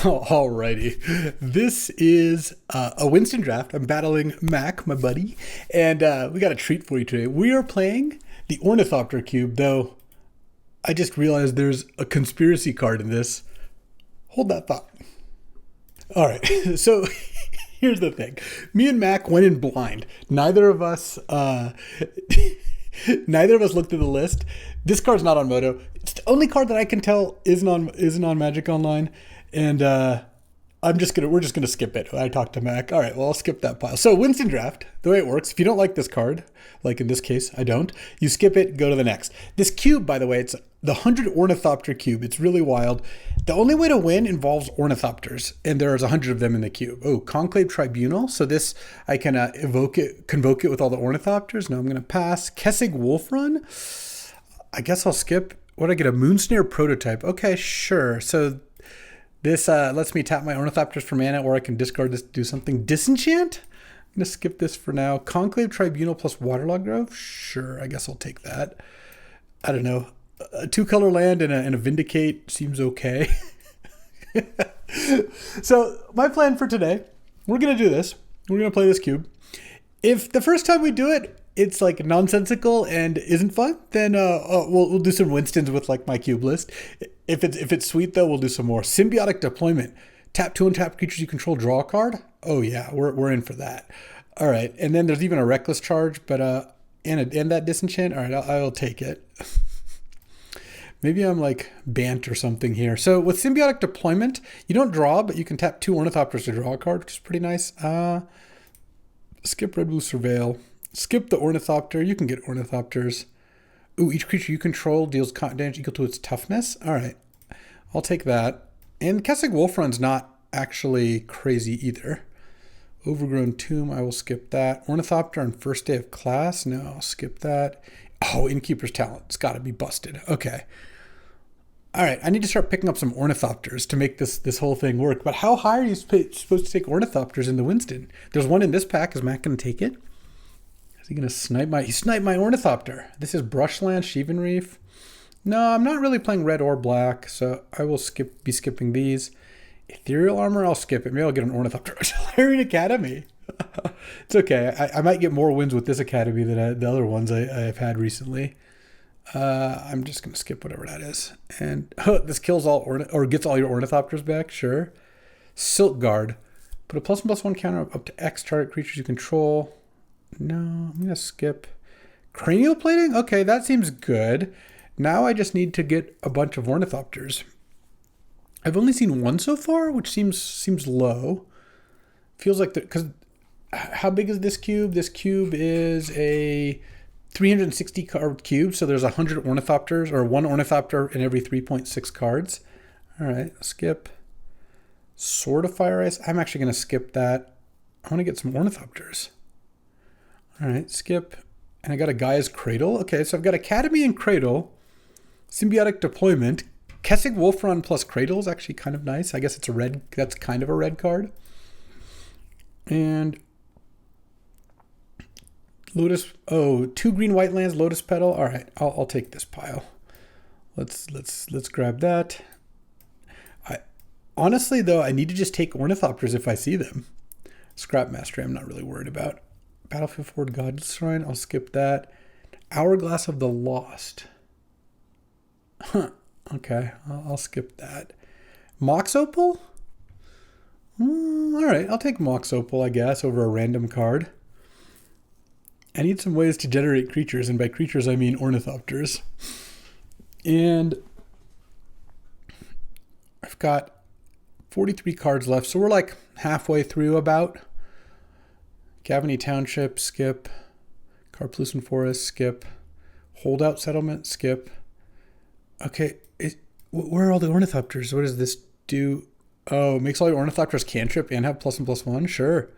Alrighty, this is a Winston draft. I'm battling Mac, my buddy, and we got a treat for you today. We are playing the Ornithopter Cube, though I just realized there's a conspiracy card in this. Hold that thought. All right, so here's the thing. Me and Mac went in blind. Neither of us looked at the list. This card's not on Moto. It's the only card that I can tell isn't on Magic Online. And we're just gonna skip it. I talked to Mac. All right, well, I'll skip that pile. So Winston draft, the way it works, if you don't like this card, like in this case, I don't, you skip it, go to the next. This cube, by the way, it's the 100 Ornithopter Cube. It's really wild. The only way to win involves Ornithopters, and there's 100 of them in the cube. Oh, Conclave Tribunal. So this, I can convoke it with all the Ornithopters. No, I'm gonna pass. Kessig Wolfrun. I guess I'll skip. What, I get a Moonsnare prototype? Okay, sure. So this lets me tap my Ornithopters for mana, or I can discard this to do something. Disenchant? I'm going to skip this for now. Conclave Tribunal plus Waterlogged Grove? Sure, I guess I'll take that. I don't know. A 2-color land and a Vindicate seems okay. So my plan for today, we're going to do this. We're going to play this cube. If the first time we do it, it's like nonsensical and isn't fun, then we'll do some Winstons with like my cube list. If it's sweet though, we'll do some more. Symbiotic Deployment. Tap 2 untap creatures you control, draw a card. Oh yeah, we're in for that. All right, and then there's even a Reckless Charge, but and that Disenchant. All right, I'll take it. Maybe I'm like Bant or something here. So with Symbiotic Deployment, you don't draw, but you can tap 2 Ornithopters to draw a card, which is pretty nice. Skip Red Blue Surveil. Skip the Ornithopter. You can get Ornithopters. Ooh, each creature you control deals damage equal to its toughness. All right, I'll take that. And Kessig Wolfrun's not actually crazy either. Overgrown Tomb, I will skip that. Ornithopter on first day of class. No, I'll skip that. Oh, Innkeeper's Talent. It's got to be busted. Okay. All right, I need to start picking up some Ornithopters to make this whole thing work. But how high are you supposed to take Ornithopters in the Winston? There's one in this pack. Is Matt going to take it? Is he going to snipe my... He sniped my Ornithopter. This is Brushland, Sheevan Reef. No, I'm not really playing red or black, so I will be skipping these. Ethereal Armor, I'll skip it. Maybe I'll get an Ornithopter. Artillery Academy. It's okay. I might get more wins with this Academy than the other ones I've had recently. I'm just going to skip whatever that is. And this kills all... or gets all your Ornithopters back, sure. Silk Guard. Put a +1/+1 counter up to X target creatures you control. No, I'm going to skip. Cranial Plating? Okay, that seems good. Now I just need to get a bunch of Ornithopters. I've only seen one so far, which seems low. Feels like because how big is this cube? This cube is a 360 card cube, so there's 100 Ornithopters, or 1 Ornithopter in every 3.6 cards. All right, skip. Sword of Fire Ice. I'm actually going to skip that. I want to get some Ornithopters. All right, skip. And I got a Gaia's Cradle. Okay, so I've got Academy and Cradle. Symbiotic Deployment. Kessig Wolfrun plus Cradle is actually kind of nice. I guess it's a red. That's kind of a red card. And Lotus. Oh, 2 green white lands. Lotus Petal. All right, I'll take this pile. Let's grab that. Honestly though, I need to just take Ornithopters if I see them. Scrap Mastery, I'm not really worried about. Battlefield Forward God's Shrine, I'll skip that. Hourglass of the Lost. Huh, okay, I'll skip that. Mox Opal? All right, I'll take Mox Opal, I guess, over a random card. I need some ways to generate creatures, and by creatures I mean Ornithopters. And I've got 43 cards left, so we're like halfway through about. Gavany Township, skip. Carplucent Forest, skip. Holdout Settlement, skip. Okay, where are all the Ornithopters? What does this do? Oh, makes all your Ornithopters cantrip and have +1/+1? Sure.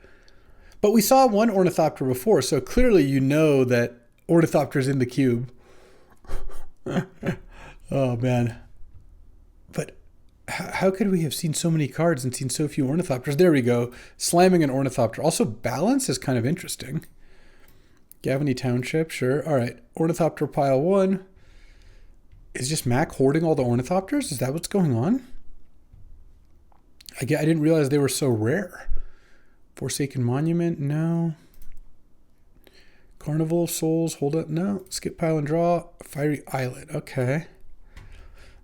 But we saw one Ornithopter before, so clearly you know that Ornithopter's in the cube. Oh, man. But how could we have seen so many cards and seen so few Ornithopters? There we go. Slamming an Ornithopter. Also, balance is kind of interesting. Gavany Township, sure. All right. Ornithopter pile 1. Is just Mac hoarding all the Ornithopters? Is that what's going on? I didn't realize they were so rare. Forsaken Monument, no. Carnival of Souls, hold up, no. Skip Pile and Draw, Fiery Islet, okay.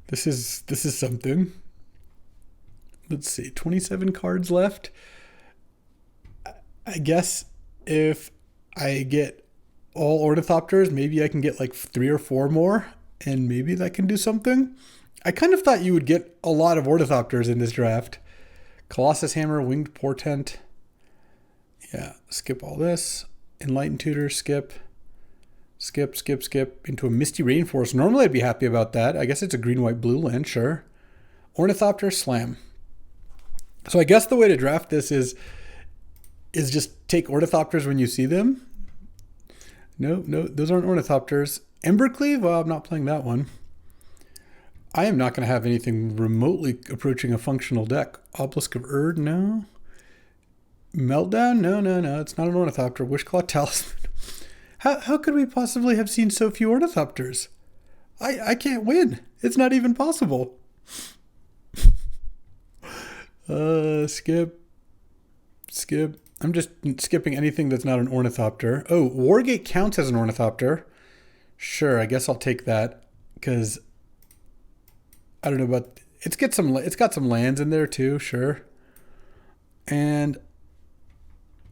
This is something. Let's see, 27 cards left. I guess if I get all Ornithopters, maybe I can get like 3 or 4 more, and maybe that can do something. I kind of thought you would get a lot of Ornithopters in this draft. Colossus Hammer, Winged Portent. Yeah, skip all this. Enlightened Tutor, skip. Skip into a Misty Rainforest. Normally I'd be happy about that. I guess it's a green, white, blue land, sure. Ornithopter, slam. So I guess the way to draft this is just take Ornithopters when you see them. No, those aren't Ornithopters. Embercleave, well, I'm not playing that one. I am not going to have anything remotely approaching a functional deck. Obelisk of Erd, no. Meltdown, no, it's not an Ornithopter. Wishclaw Talisman. How could we possibly have seen so few Ornithopters? I can't win. It's not even possible. Skip. I'm just skipping anything that's not an Ornithopter. Oh, Wargate counts as an Ornithopter. Sure, I guess I'll take that because I don't know about it's got some lands in there too, sure. And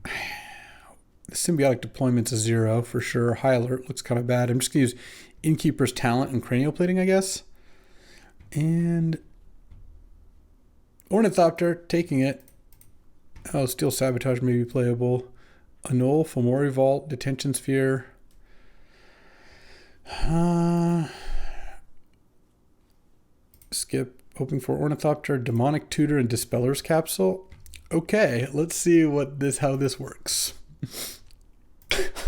the Symbiotic Deployment's a 0 for sure. High Alert looks kind of bad. I'm just gonna use Innkeeper's Talent and Cranial Plating, I guess. And Ornithopter, taking it. Oh, Steel Sabotage may be playable. Annul, Fomori Vault, Detention Sphere. Skip, hoping for Ornithopter, Demonic Tutor, and Dispeller's Capsule. Okay, let's see how this works.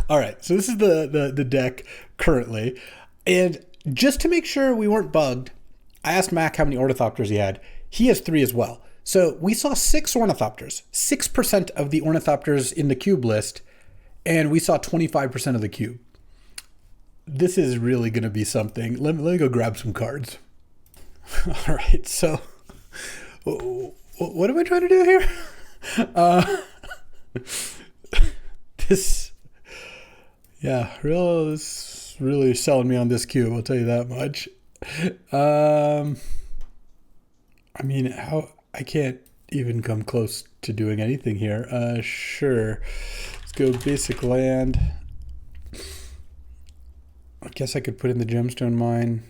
All right, so this is the deck currently. And just to make sure we weren't bugged, I asked Mac how many Ornithopters he had. He has 3 as well. So we saw 6 Ornithopters, 6% of the Ornithopters in the cube list, and we saw 25% of the cube. This is really going to be something. Let me go grab some cards. All right, so what am I trying to do here? This really selling me on this cube, I'll tell you that much. I mean, I can't even come close to doing anything here. Sure. Let's go basic land. I guess I could put in the Gemstone Mine.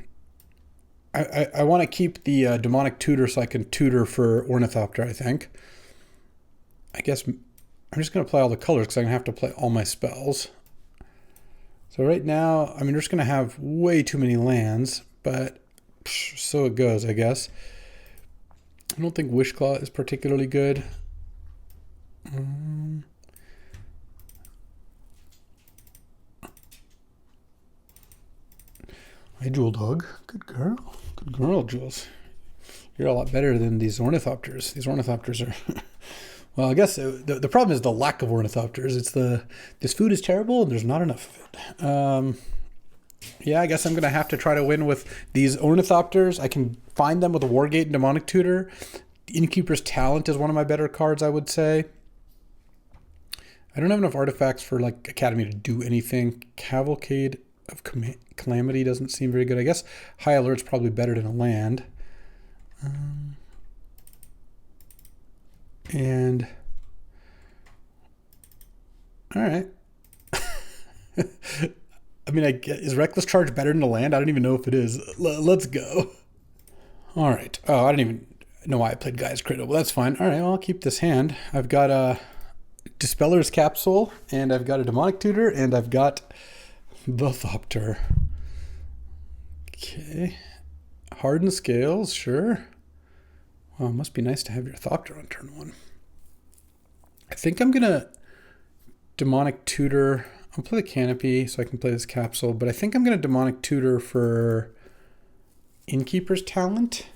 I want to keep the Demonic Tutor so I can tutor for Ornithopter, I think. I guess I'm just going to play all the colors because I'm going to have to play all my spells. So right now, I mean, we're just going to have way too many lands, but so it goes, I guess. I don't think Wishclaw is particularly good. Hi, Jewel Dog. Good girl. Good girl, Jules. You're a lot better than these Ornithopters. These Ornithopters are... Well, I guess the problem is the lack of Ornithopters. It's this food is terrible and there's not enough of it. Yeah, I guess I'm going to have to try to win with these Ornithopters. I can find them with a Wargate and Demonic Tutor. Innkeeper's Talent is one of my better cards, I would say. I don't have enough artifacts for like Academy to do anything. Cavalcade of Calamity doesn't seem very good. I guess High Alert's probably better than a land. And all right. I mean, is Reckless Charge better than a land? I don't even know if it is. Let's go. All right. Oh, I don't even know why I played Gaia's Cradle. Well, that's fine. All right, well, I'll keep this hand. I've got a Dispeller's Capsule, and I've got a Demonic Tutor, and I've got the Thopter. Okay. Hardened Scales, sure. Well, it must be nice to have your Thopter on turn 1. I think I'm going to Demonic Tutor. I'll play the Canopy so I can play this Capsule, but I think I'm going to Demonic Tutor for Innkeeper's Talent.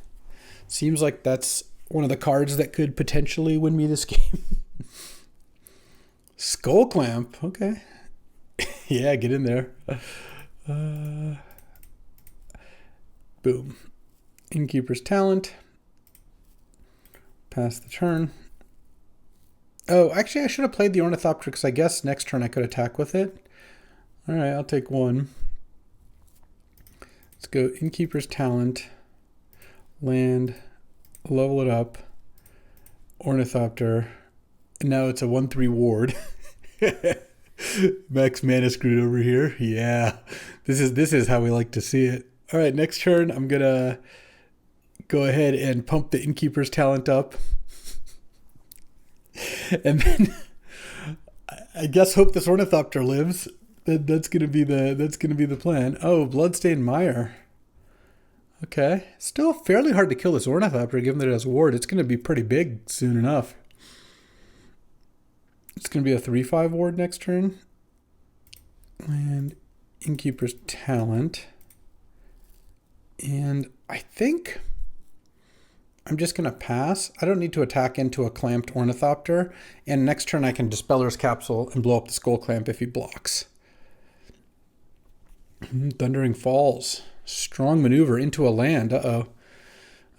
Seems like that's one of the cards that could potentially win me this game. Skull Clamp, okay. Yeah, get in there. Boom. Innkeeper's Talent. Pass the turn. Oh, actually, I should have played the Ornithopter because I guess next turn I could attack with it. All right, I'll take one. Let's go Innkeeper's Talent, land, level it up, Ornithopter, and now it's a 1/3 ward. Max mana screwed over here. Yeah, this is how we like to see it. All right, next turn I'm gonna go ahead and pump the Innkeeper's Talent up, and then I guess hope this Ornithopter lives. That's gonna be the plan. Oh, Bloodstained Mire. Okay, still fairly hard to kill this Ornithopter given that it has ward. It's gonna be pretty big soon enough. It's gonna be a 3/5 ward next turn. And Innkeeper's Talent. And I think I'm just gonna pass. I don't need to attack into a clamped Ornithopter. And next turn I can Dispeller's Capsule and blow up the Skull Clamp if he blocks. Thundering Falls. Strong maneuver into a land. Uh-oh.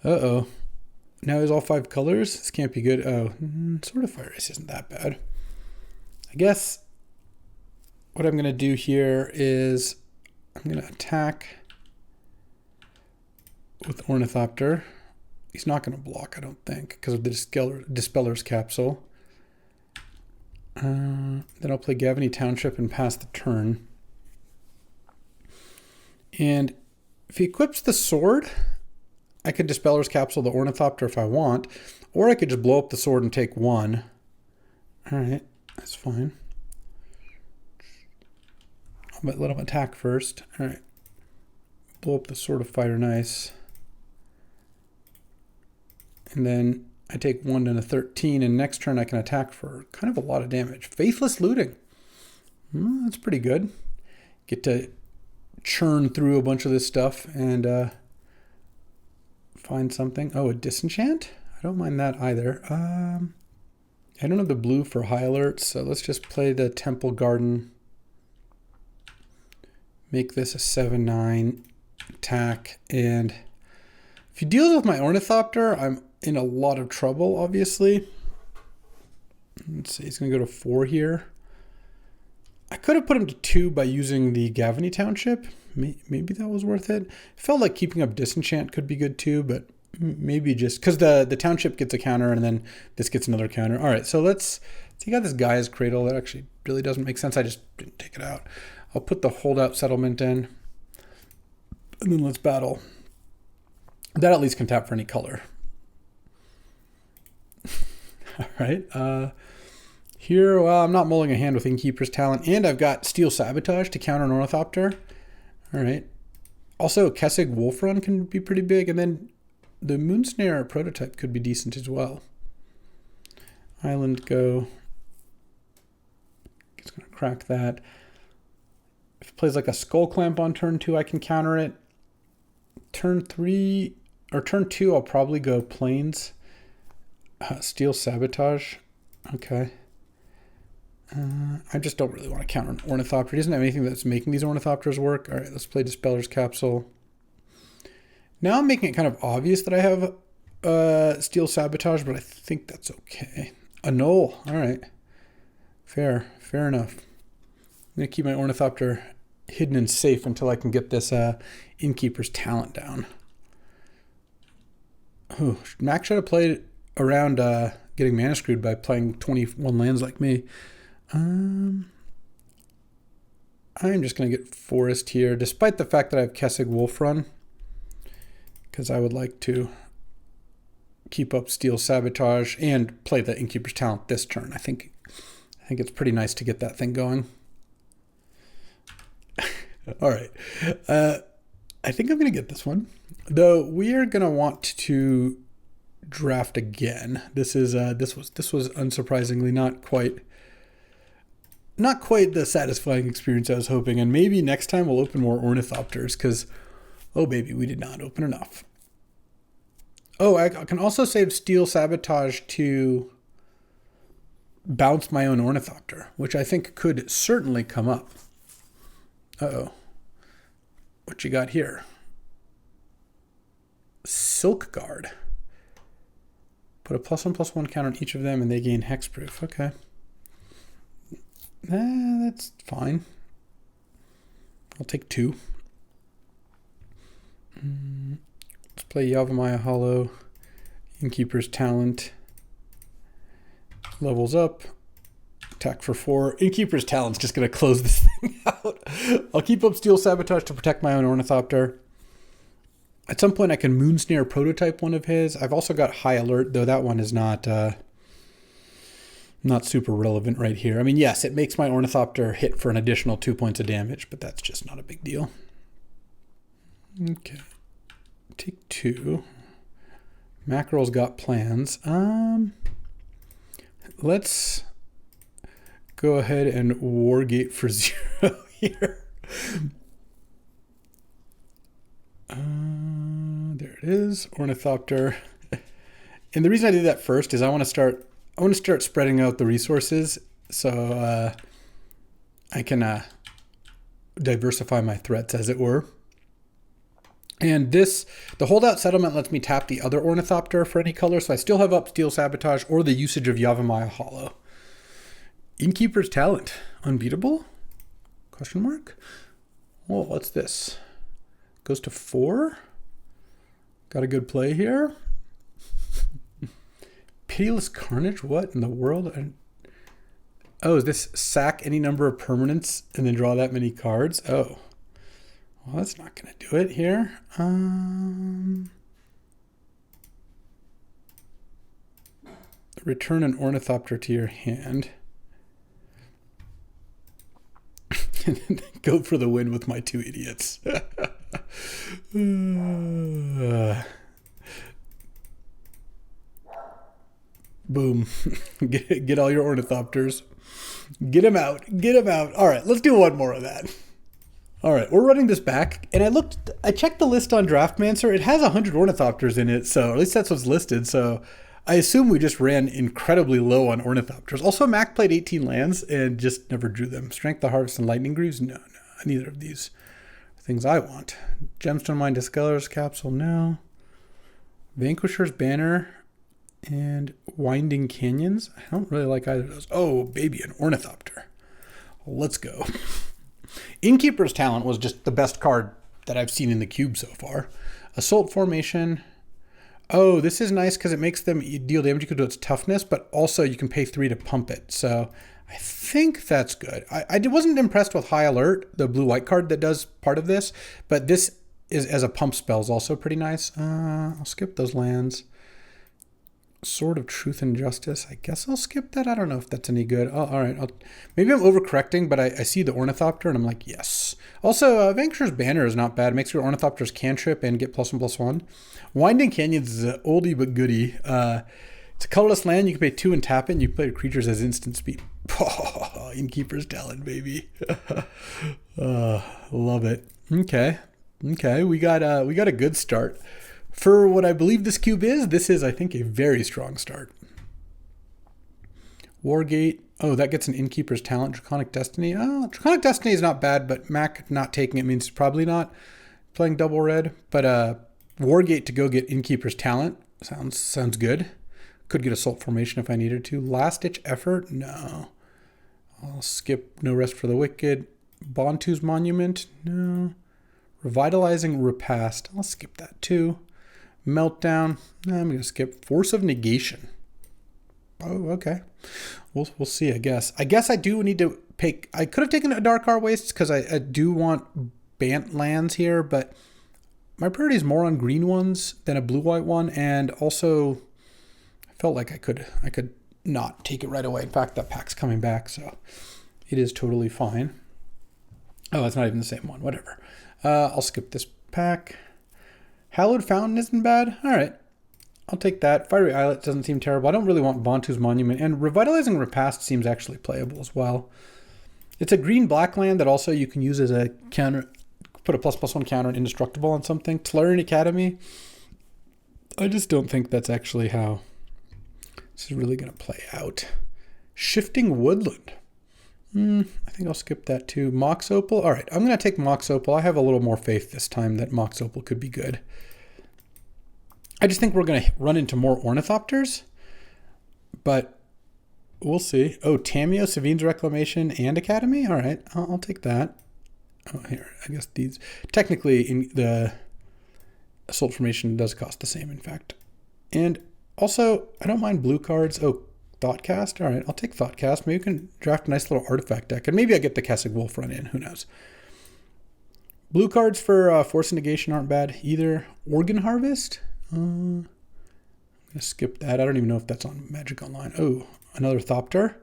Uh-oh. Now he's all 5 colors? This can't be good. Oh, Sword of Fire Race isn't that bad. I guess what I'm going to do here is I'm going to attack with Ornithopter. He's not going to block, I don't think, because of the Dispeller's Capsule. Then I'll play Gavany Township and pass the turn. And if he equips the sword, I could Dispeller's Capsule the Ornithopter if I want, or I could just blow up the sword and take 1. All right, that's fine. I'll let him attack first. All right, blow up the Sword of Fire, nice. And then I take 1 and a 13, and next turn I can attack for kind of a lot of damage. Faithless Looting. That's pretty good. Get to churn through a bunch of this stuff and find something. Oh, a Disenchant? I don't mind that either. I don't have the blue for high alerts, so let's just play the Temple Garden. Make this a 7/9 attack. And if he deals with my Ornithopter, I'm in a lot of trouble, obviously. Let's see, he's going to go to 4 here. I could have put him to 2 by using the Gavany Township. Maybe that was worth it. Felt like keeping up Disenchant could be good too, but maybe just because the Township gets a counter and then this gets another counter. All right, so let's take out this Guy's Cradle. That actually really doesn't make sense. I just didn't take it out. I'll put the Holdout Settlement in, and then let's battle. That at least can tap for any color. All right. Here, well, I'm not mulling a hand with Innkeeper's Talent, and I've got Steel Sabotage to counter an Ornithopter. All right. Also, Kessig Wolfrun can be pretty big, and then the Moonsnare prototype could be decent as well. Island go. It's going to crack that. If it plays like a Skull Clamp on turn 2, I can counter it. Turn 3, or turn 2, I'll probably go Plains. Steel Sabotage. Okay. I just don't really want to counter an Ornithopter. He doesn't have anything that's making these Ornithopters work. All right, let's play Dispeller's Capsule. Now I'm making it kind of obvious that I have Steel Sabotage, but I think that's okay. Annul. All right. Fair enough. I'm going to keep my Ornithopter hidden and safe until I can get this Innkeeper's Talent down. Ooh, Max should have played around getting mana screwed by playing 21 lands like me. I'm just going to get Forest here, despite the fact that I have Kessig Wolfrun, because I would like to keep up Steel Sabotage and play the Innkeeper's Talent this turn. I think it's pretty nice to get that thing going. All right. I think I'm going to get this one, though we are going to want to draft again. This was unsurprisingly not quite the satisfying experience I was hoping, and maybe next time we'll open more Ornithopters, because oh baby, we did not open enough. Oh, I can also save Steel Sabotage to bounce my own Ornithopter, which I think could certainly come up. Uh-oh. What you got here? Silk Guard. Put a +1/+1 counter on each of them, and they gain hexproof. Okay. That's fine. I'll take 2. Let's play Yavimaya Hollow. Innkeeper's Talent. Levels up. Attack for 4. Innkeeper's Talent's just going to close this thing out. I'll keep up Steel Sabotage to protect my own Ornithopter. At some point I can Moonsnare prototype one of his. I've also got High Alert, though that one is not super relevant right here. I mean, yes, it makes my Ornithopter hit for an additional 2 points of damage, but that's just not a big deal. Okay. Take 2. Mackerel's got plans. Let's go ahead and Wargate for 0 here. There it is, Ornithopter. And the reason I did that first is I want to start spreading out the resources so I can diversify my threats, as it were. And the holdout settlement lets me tap the other Ornithopter for any color, so I still have up Steel Sabotage or the usage of Yavimaya Hollow. Innkeeper's Talent, unbeatable? Question mark? Well, what's this? Goes to 4. Got a good play here. Pitiless Carnage, what in the world? Oh, is this sack any number of permanents and then draw that many cards? Oh. Well, that's not going to do it here. Return an Ornithopter to your hand. Go for the win with my 2 idiots. Boom. Get all your Ornithopters. Get them out. Get them out. All right, let's do one more of that. All right, we're running this back, and I checked the list on Draftmancer. It has 100 Ornithopters in it, so at least that's what's listed. So I assume we just ran incredibly low on Ornithopters. Also, Mac played 18 lands and just never drew them. Strength of Harvest and Lightning Greaves? No, neither of these are things I want. Gemstone Mine Discolor's Capsule? No. Vanquisher's Banner and Winding Canyons? I don't really like either of those. Oh, baby, an Ornithopter. Let's go. Innkeeper's Talent was just the best card that I've seen in the cube so far. Assault Formation. Oh, this is nice because it makes them deal damage equal to its toughness, but also you can pay 3 to pump it. So I think that's good. I wasn't impressed with High Alert, the blue-white card that does part of this, but this is as a pump spell is also pretty nice. I'll skip those lands. Sword of Truth and Justice. I guess I'll skip that. I don't know if that's any good. Oh, all right. Maybe I'm overcorrecting, but I see the Ornithopter and I'm like, yes. Also, Vanquisher's Banner is not bad. It makes your Ornithopters cantrip and get +1/+1. Winding Canyons is an oldie but goodie. It's a colorless land. You can pay 2 and tap it, and you play your creatures as instant speed. Oh, Innkeeper's Talent, baby. Love it. Okay. We got a good start. For what I believe this cube is, this is, I think, a very strong start. Wargate. Oh, that gets an Innkeeper's Talent. Draconic Destiny. Oh, Draconic Destiny is not bad, but Mac not taking it means probably not playing double red. But Wargate to go get Innkeeper's Talent sounds good. Could get Assault Formation if I needed to. Last Ditch Effort? No. I'll skip No Rest for the Wicked. Bontu's Monument? No. Revitalizing Repast? I'll skip that too. Meltdown? No, I'm going to skip. Force of Negation. Oh, okay. We'll see, I guess. I guess I do need to pick... I could have taken a Dark Art Wastes because I do want Bant lands here, but my priority is more on green ones than a blue-white one, and also I felt like I could not take it right away. In fact, that pack's coming back, so it is totally fine. Oh, it's not even the same one. Whatever. I'll skip this pack. Hallowed Fountain isn't bad. All right. I'll take that. Fiery Islet doesn't seem terrible. I don't really want Bontu's Monument. And Revitalizing Repast seems actually playable as well. It's a green-black land that also you can use as a counter. Put a ++1 counter and Indestructible on something. Tellurian Academy. I just don't think that's actually how this is really going to play out. Shifting Woodland. I think I'll skip that too. Mox Opal. All right, I'm going to take Mox Opal. I have a little more faith this time that Mox Opal could be good. I just think we're going to run into more Ornithopters. but we'll see. Oh, Tameo, Savine's Reclamation, and Academy? All right, I'll take that. Oh, here, I guess these, technically in the Assault Formation does cost the same, in fact. And also, I don't mind blue cards. Oh, Thoughtcast? All right, I'll take Thoughtcast. Maybe we can draft a nice little artifact deck, and maybe I get the Kessig Wolf run in, who knows. Blue cards for Force Negation aren't bad either. Organ Harvest? I'm going to skip that. I don't even know if that's on Magic Online. Oh, another Thopter.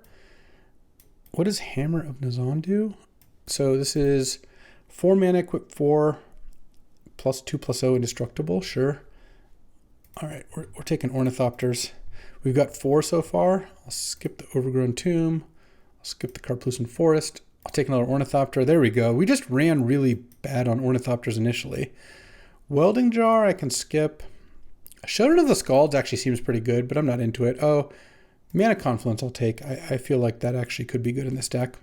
What does Hammer of Nazan do? So this is 4 mana, equip 4, +2/+0 indestructible. Sure. All right, we're taking Ornithopters. We've got 4 so far. I'll skip the Overgrown Tomb. I'll skip the Carplucent Forest. I'll take another Ornithopter. There we go. We just ran really bad on Ornithopters initially. Welding Jar, I can skip. Showdown of the Scalds actually seems pretty good, but I'm not into it. Oh, Mana Confluence I'll take. I feel like that actually could be good in this deck.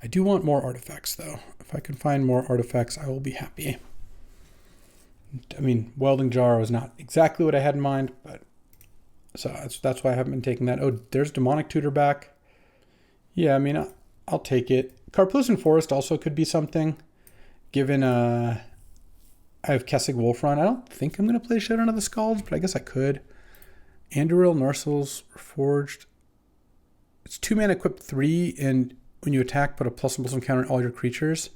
I do want more artifacts, though. If I can find more artifacts, I will be happy. I mean, Welding Jar was not exactly what I had in mind, but so that's why I haven't been taking that. Oh, there's Demonic Tutor back. Yeah, I mean, I'll take it. Carplucent Forest also could be something, given I have Kessig Wolf run. I don't think I'm going to play Showdown of the Scalds, but I guess I could. Anduril, Narsil's Reforged. It's 2 mana, equip 3, and when you attack, put a +1/+1 counter on all your creatures.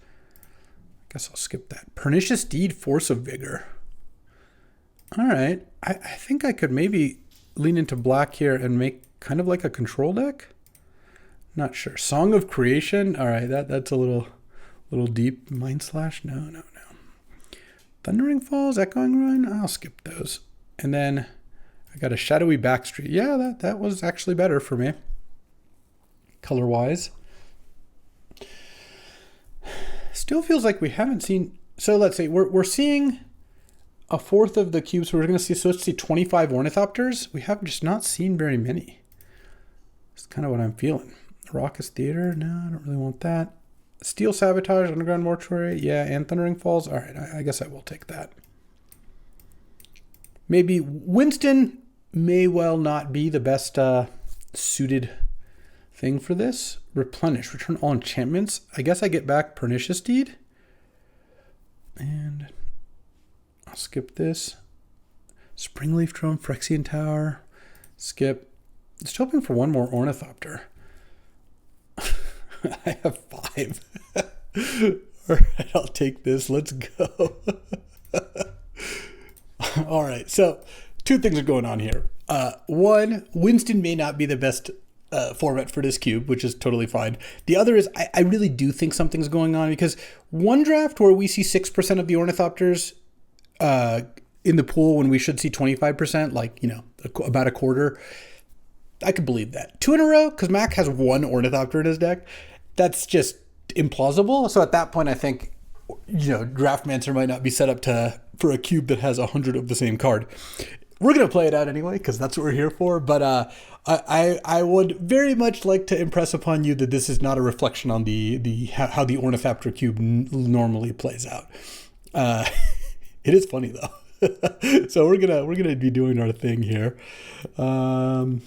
I guess I'll skip that. Pernicious Deed, Force of Vigor. All right. I think I could maybe lean into black here and make kind of like a control deck. Not sure. Song of Creation. All right, that's a little deep. Mind Slash. No. Thundering Falls, Echoing Run. I'll skip those. And then I got a Shadowy Backstreet. Yeah, that was actually better for me, color wise. Still feels like we haven't seen. So let's say we're seeing a fourth of the cubes. So we're going to see 25 Ornithopters. We have just not seen very many. That's kind of what I'm feeling. Raucous Theater. No, I don't really want that. Steel Sabotage, Underground Mortuary. Yeah, and Thundering Falls. All right, I guess I will take that. Maybe Winston may well not be the best suited thing for this. Replenish, return all enchantments. I guess I get back Pernicious Deed. And I'll skip this. Springleaf Drum, Phyrexian Tower. Skip. Just hoping for one more Ornithopter. I have 5. All right, I'll take this. Let's go. All right, so 2 things are going on here. One, Winston may not be the best format for this cube, which is totally fine. The other is I really do think something's going on, because one draft where we see 6% of the Ornithopters in the pool when we should see 25%, like, about a quarter, I could believe that. 2 in a row, because Mack has 1 Ornithopter in his deck. That's just implausible. So at that point, I think, Draftmancer might not be set up for a cube that has 100 of the same card. We're going to play it out anyway, because that's what we're here for. But I would very much like to impress upon you that this is not a reflection on how the Ornithopter Cube normally plays out. It is funny, though. So we're gonna be doing our thing here. I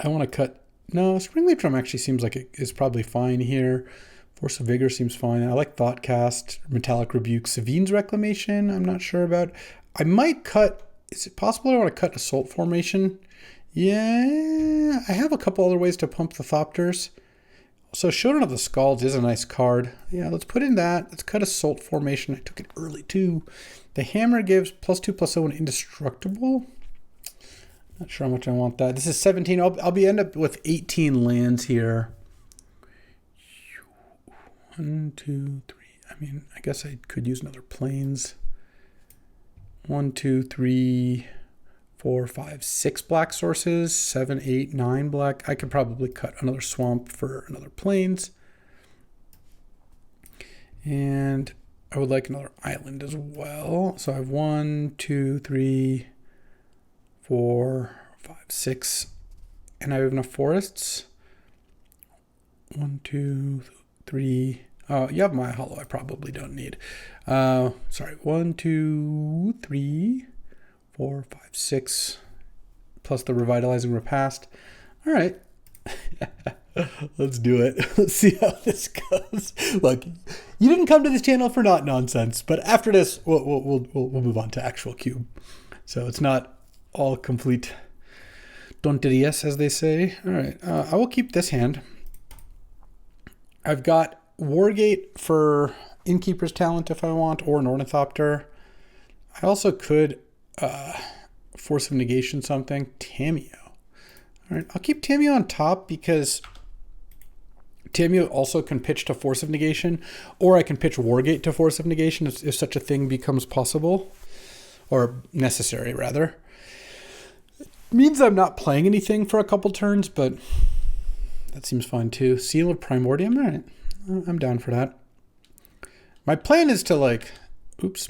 want to cut. No, Springleaf Drum actually seems like it is probably fine here. Force of Vigor seems fine. I like Thoughtcast, Metallic Rebuke, Savine's Reclamation. I'm not sure about. I might cut. Is it possible I want to cut Assault Formation? Yeah, I have a couple other ways to pump the Thopters. So Showdown of the Scalds is a nice card. Yeah, let's put in that. Let's cut Assault Formation. I took it early too. The Hammer gives +2/+0 and indestructible. Not sure how much I want that. This is 17. I'll end up with 18 lands here. 1, 2, 3. I mean, I guess I could use another plains. 1, 2, 3, 4, 5, 6 black sources. 7, 8, 9 black. I could probably cut another swamp for another plains. And I would like another island as well. So I have 1, 2, 3, 4, 5, 6, and I have enough forests. 1, 2, 3. Oh, you have my hollow. I probably don't need. Sorry. 1, 2, 3, 4, 5, 6. plus the revitalizing repast. All right. Let's do it. Let's see how this goes. Look, you didn't come to this channel for not nonsense, but after this, we'll move on to actual cube. So it's not all complete tonterías, as they say. All right, I will keep this hand. I've got Wargate for Innkeeper's Talent if I want, or an Ornithopter. I also could Force of Negation something. Tamiyo. All right, I'll keep Tamiyo on top because Tamiyo also can pitch to Force of Negation, or I can pitch Wargate to Force of Negation if such a thing becomes possible, or necessary rather. It means I'm not playing anything for a couple turns, but that seems fine too. Seal of Primordium, all right, I'm down for that. My plan is to like, oops,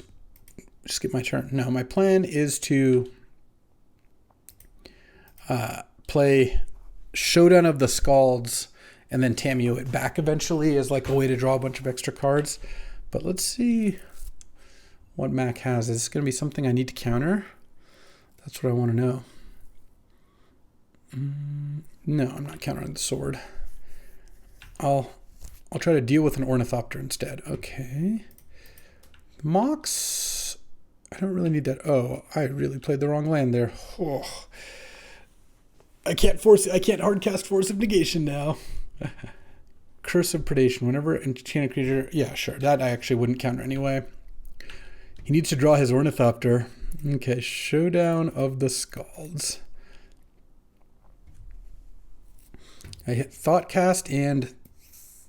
skip my turn. No, my plan is to play Showdown of the Scalds and then Tamiyo it back eventually as like a way to draw a bunch of extra cards. But let's see what Mack has. Is this going to be something I need to counter? That's what I want to know. No, I'm not countering the sword. I'll try to deal with an Ornithopter instead. Okay. Mox. I don't really need that. Oh, I really played the wrong land there. Oh. I can't hardcast Force of Negation now. Curse of Predation. Whenever enchanted creature, yeah, sure. That I actually wouldn't counter anyway. He needs to draw his Ornithopter. Okay, Showdown of the Scalds. I hit Thoughtcast and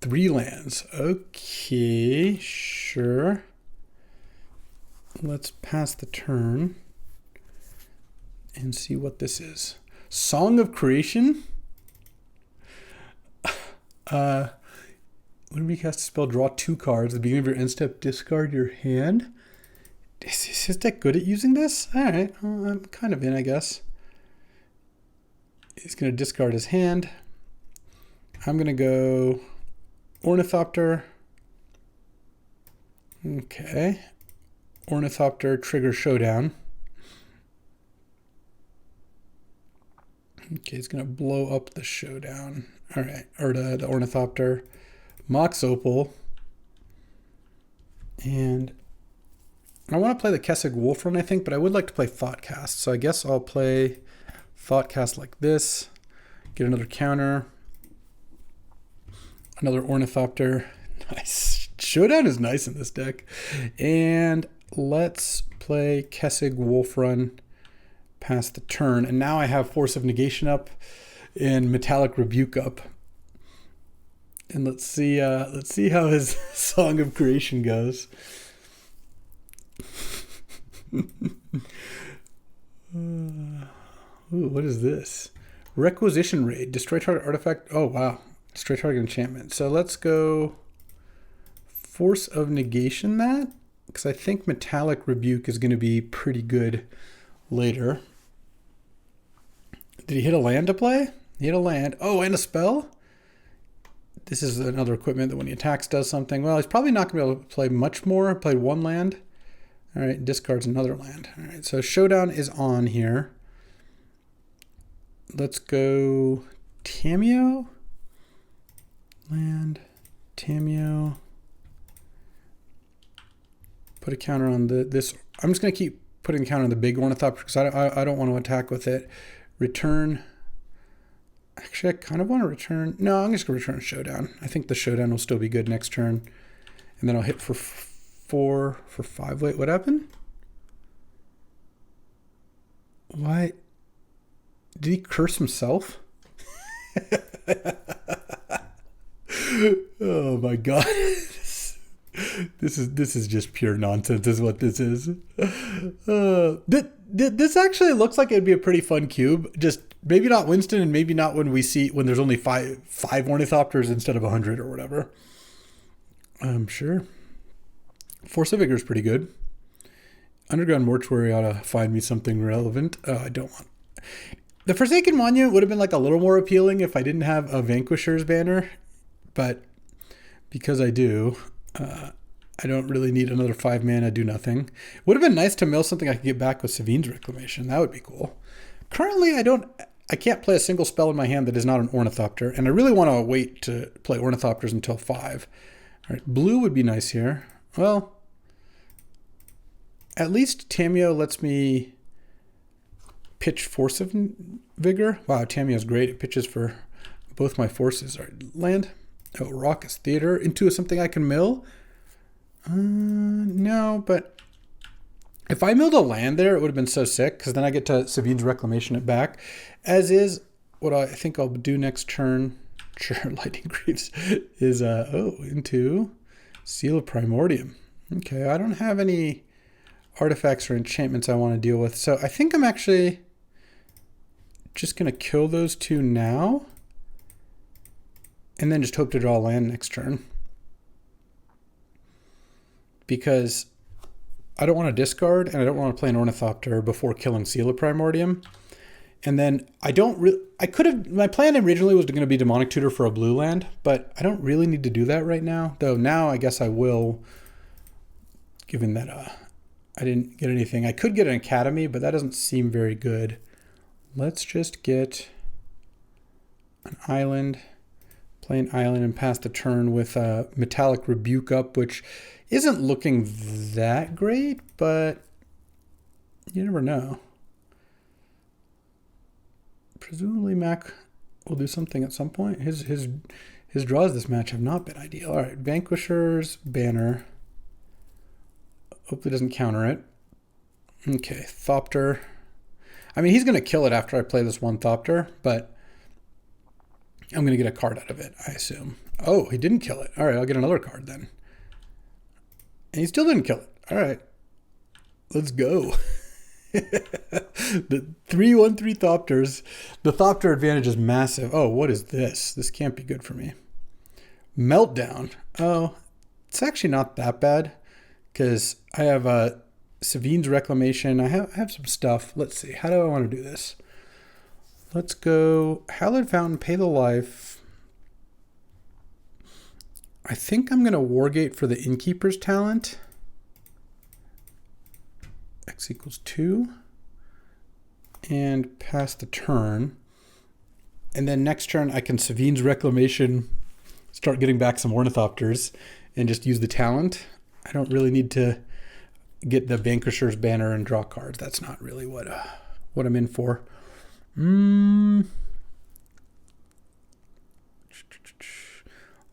3 lands. Okay, sure. Let's pass the turn and see what this is. Song of Creation. Whenever you cast a spell, draw 2 cards. At the beginning of your end step, discard your hand. Is his deck good at using this? All right, well, I'm kind of in, I guess. He's going to discard his hand. I'm going to go Ornithopter. Okay. Ornithopter, trigger Showdown. Okay, he's going to blow up the Showdown. All right, or the Ornithopter. Mox Opal. And I want to play the Kessig Wolfrun, I think, but I would like to play Thoughtcast. So I guess I'll play Thoughtcast like this. Get another counter. Another Ornithopter. Nice. Showdown is nice in this deck. And let's play Kessig Wolfrun past the turn. And now I have Force of Negation up and Metallic Rebuke up. And let's see how his Song of Creation goes. Ooh, what is this? Requisition Raid. Destroy target artifact. Oh, wow. Destroy target enchantment. So let's go Force of Negation that, because I think Metallic Rebuke is going to be pretty good later. Did he hit a land to play? He hit a land. Oh, and a spell? This is another equipment that when he attacks does something. Well, he's probably not going to be able to play much more. Played 1 land. All right, discards another land. All right, so Showdown is on here. Let's go Tamiyo. Land, Tamiyo. Put a counter on this. I'm just going to keep putting a counter on the big Ornithopter because I don't want to attack with it. Return. Actually, I kind of want to return. No, I'm just going to return Showdown. I think the Showdown will still be good next turn. And then I'll hit for 4 for 5. Wait, what happened? Why? Did he curse himself? Oh my god. This is just pure nonsense is what this is. This actually looks like it'd be a pretty fun cube. Just maybe not Winston and maybe not when there's only five Ornithopters instead of 100 or whatever. I'm sure. Force of Vigor is pretty good. Underground Mortuary ought to find me something relevant. I don't want. The Forsaken Monument would have been like a little more appealing if I didn't have a Vanquisher's banner, but because I do, I don't really need another 5 mana do nothing. Would have been nice to mill something I could get back with Savine's Reclamation. That would be cool. Currently, I can't play a single spell in my hand that is not an Ornithopter, and I really want to wait to play Ornithopters until 5. All right, blue would be nice here. Well, at least Tamiyo lets me pitch Force of Vigor. Wow, Tamiyo's great. It pitches for both my forces. All right, land. Oh, Raucous Theater into something I can mill? No, but if I milled a land there, it would have been so sick, because then I get to Savine's Reclamation it back. As is, what I think I'll do next turn, sure, Lightning Greaves, is, into Seal of Primordium. Okay, I don't have any artifacts or enchantments I want to deal with, so I think I'm actually just going to kill those 2 now, and then just hope to draw land next turn. Because I don't want to discard, and I don't want to play an Ornithopter before killing Seal of Primordium. And then my plan originally was going to be Demonic Tutor for a blue land, but I don't really need to do that right now. Though now I guess I will, given that I didn't get anything. I could get an Academy, but that doesn't seem very good. Let's just get an island, play an island, and pass the turn with a Metallic Rebuke up, which isn't looking that great, but you never know. Presumably Mack will do something at some point. His draws this match have not been ideal. All right, Vanquisher's Banner. Hopefully doesn't counter it. Okay, Thopter. I mean, he's going to kill it after I play this one Thopter, but I'm going to get a card out of it, I assume. Oh, he didn't kill it. All right, I'll get another card then. And he still didn't kill it. All right, let's go. The 3/1/3 Thopters. The Thopter advantage is massive. Oh, what is this? This can't be good for me. Meltdown. Oh, it's actually not that bad, because I have Savine's Reclamation. I have some stuff. Let's see. How do I want to do this? Let's go Hallowed Fountain, pay the life. I think I'm going to Wargate for the Innkeeper's Talent. X equals 2. And pass the turn. And then next turn I can Savine's Reclamation, start getting back some Ornithopters, and just use the talent. I don't really need to get the Vanquisher's Banner and draw cards. That's not really what I'm in for.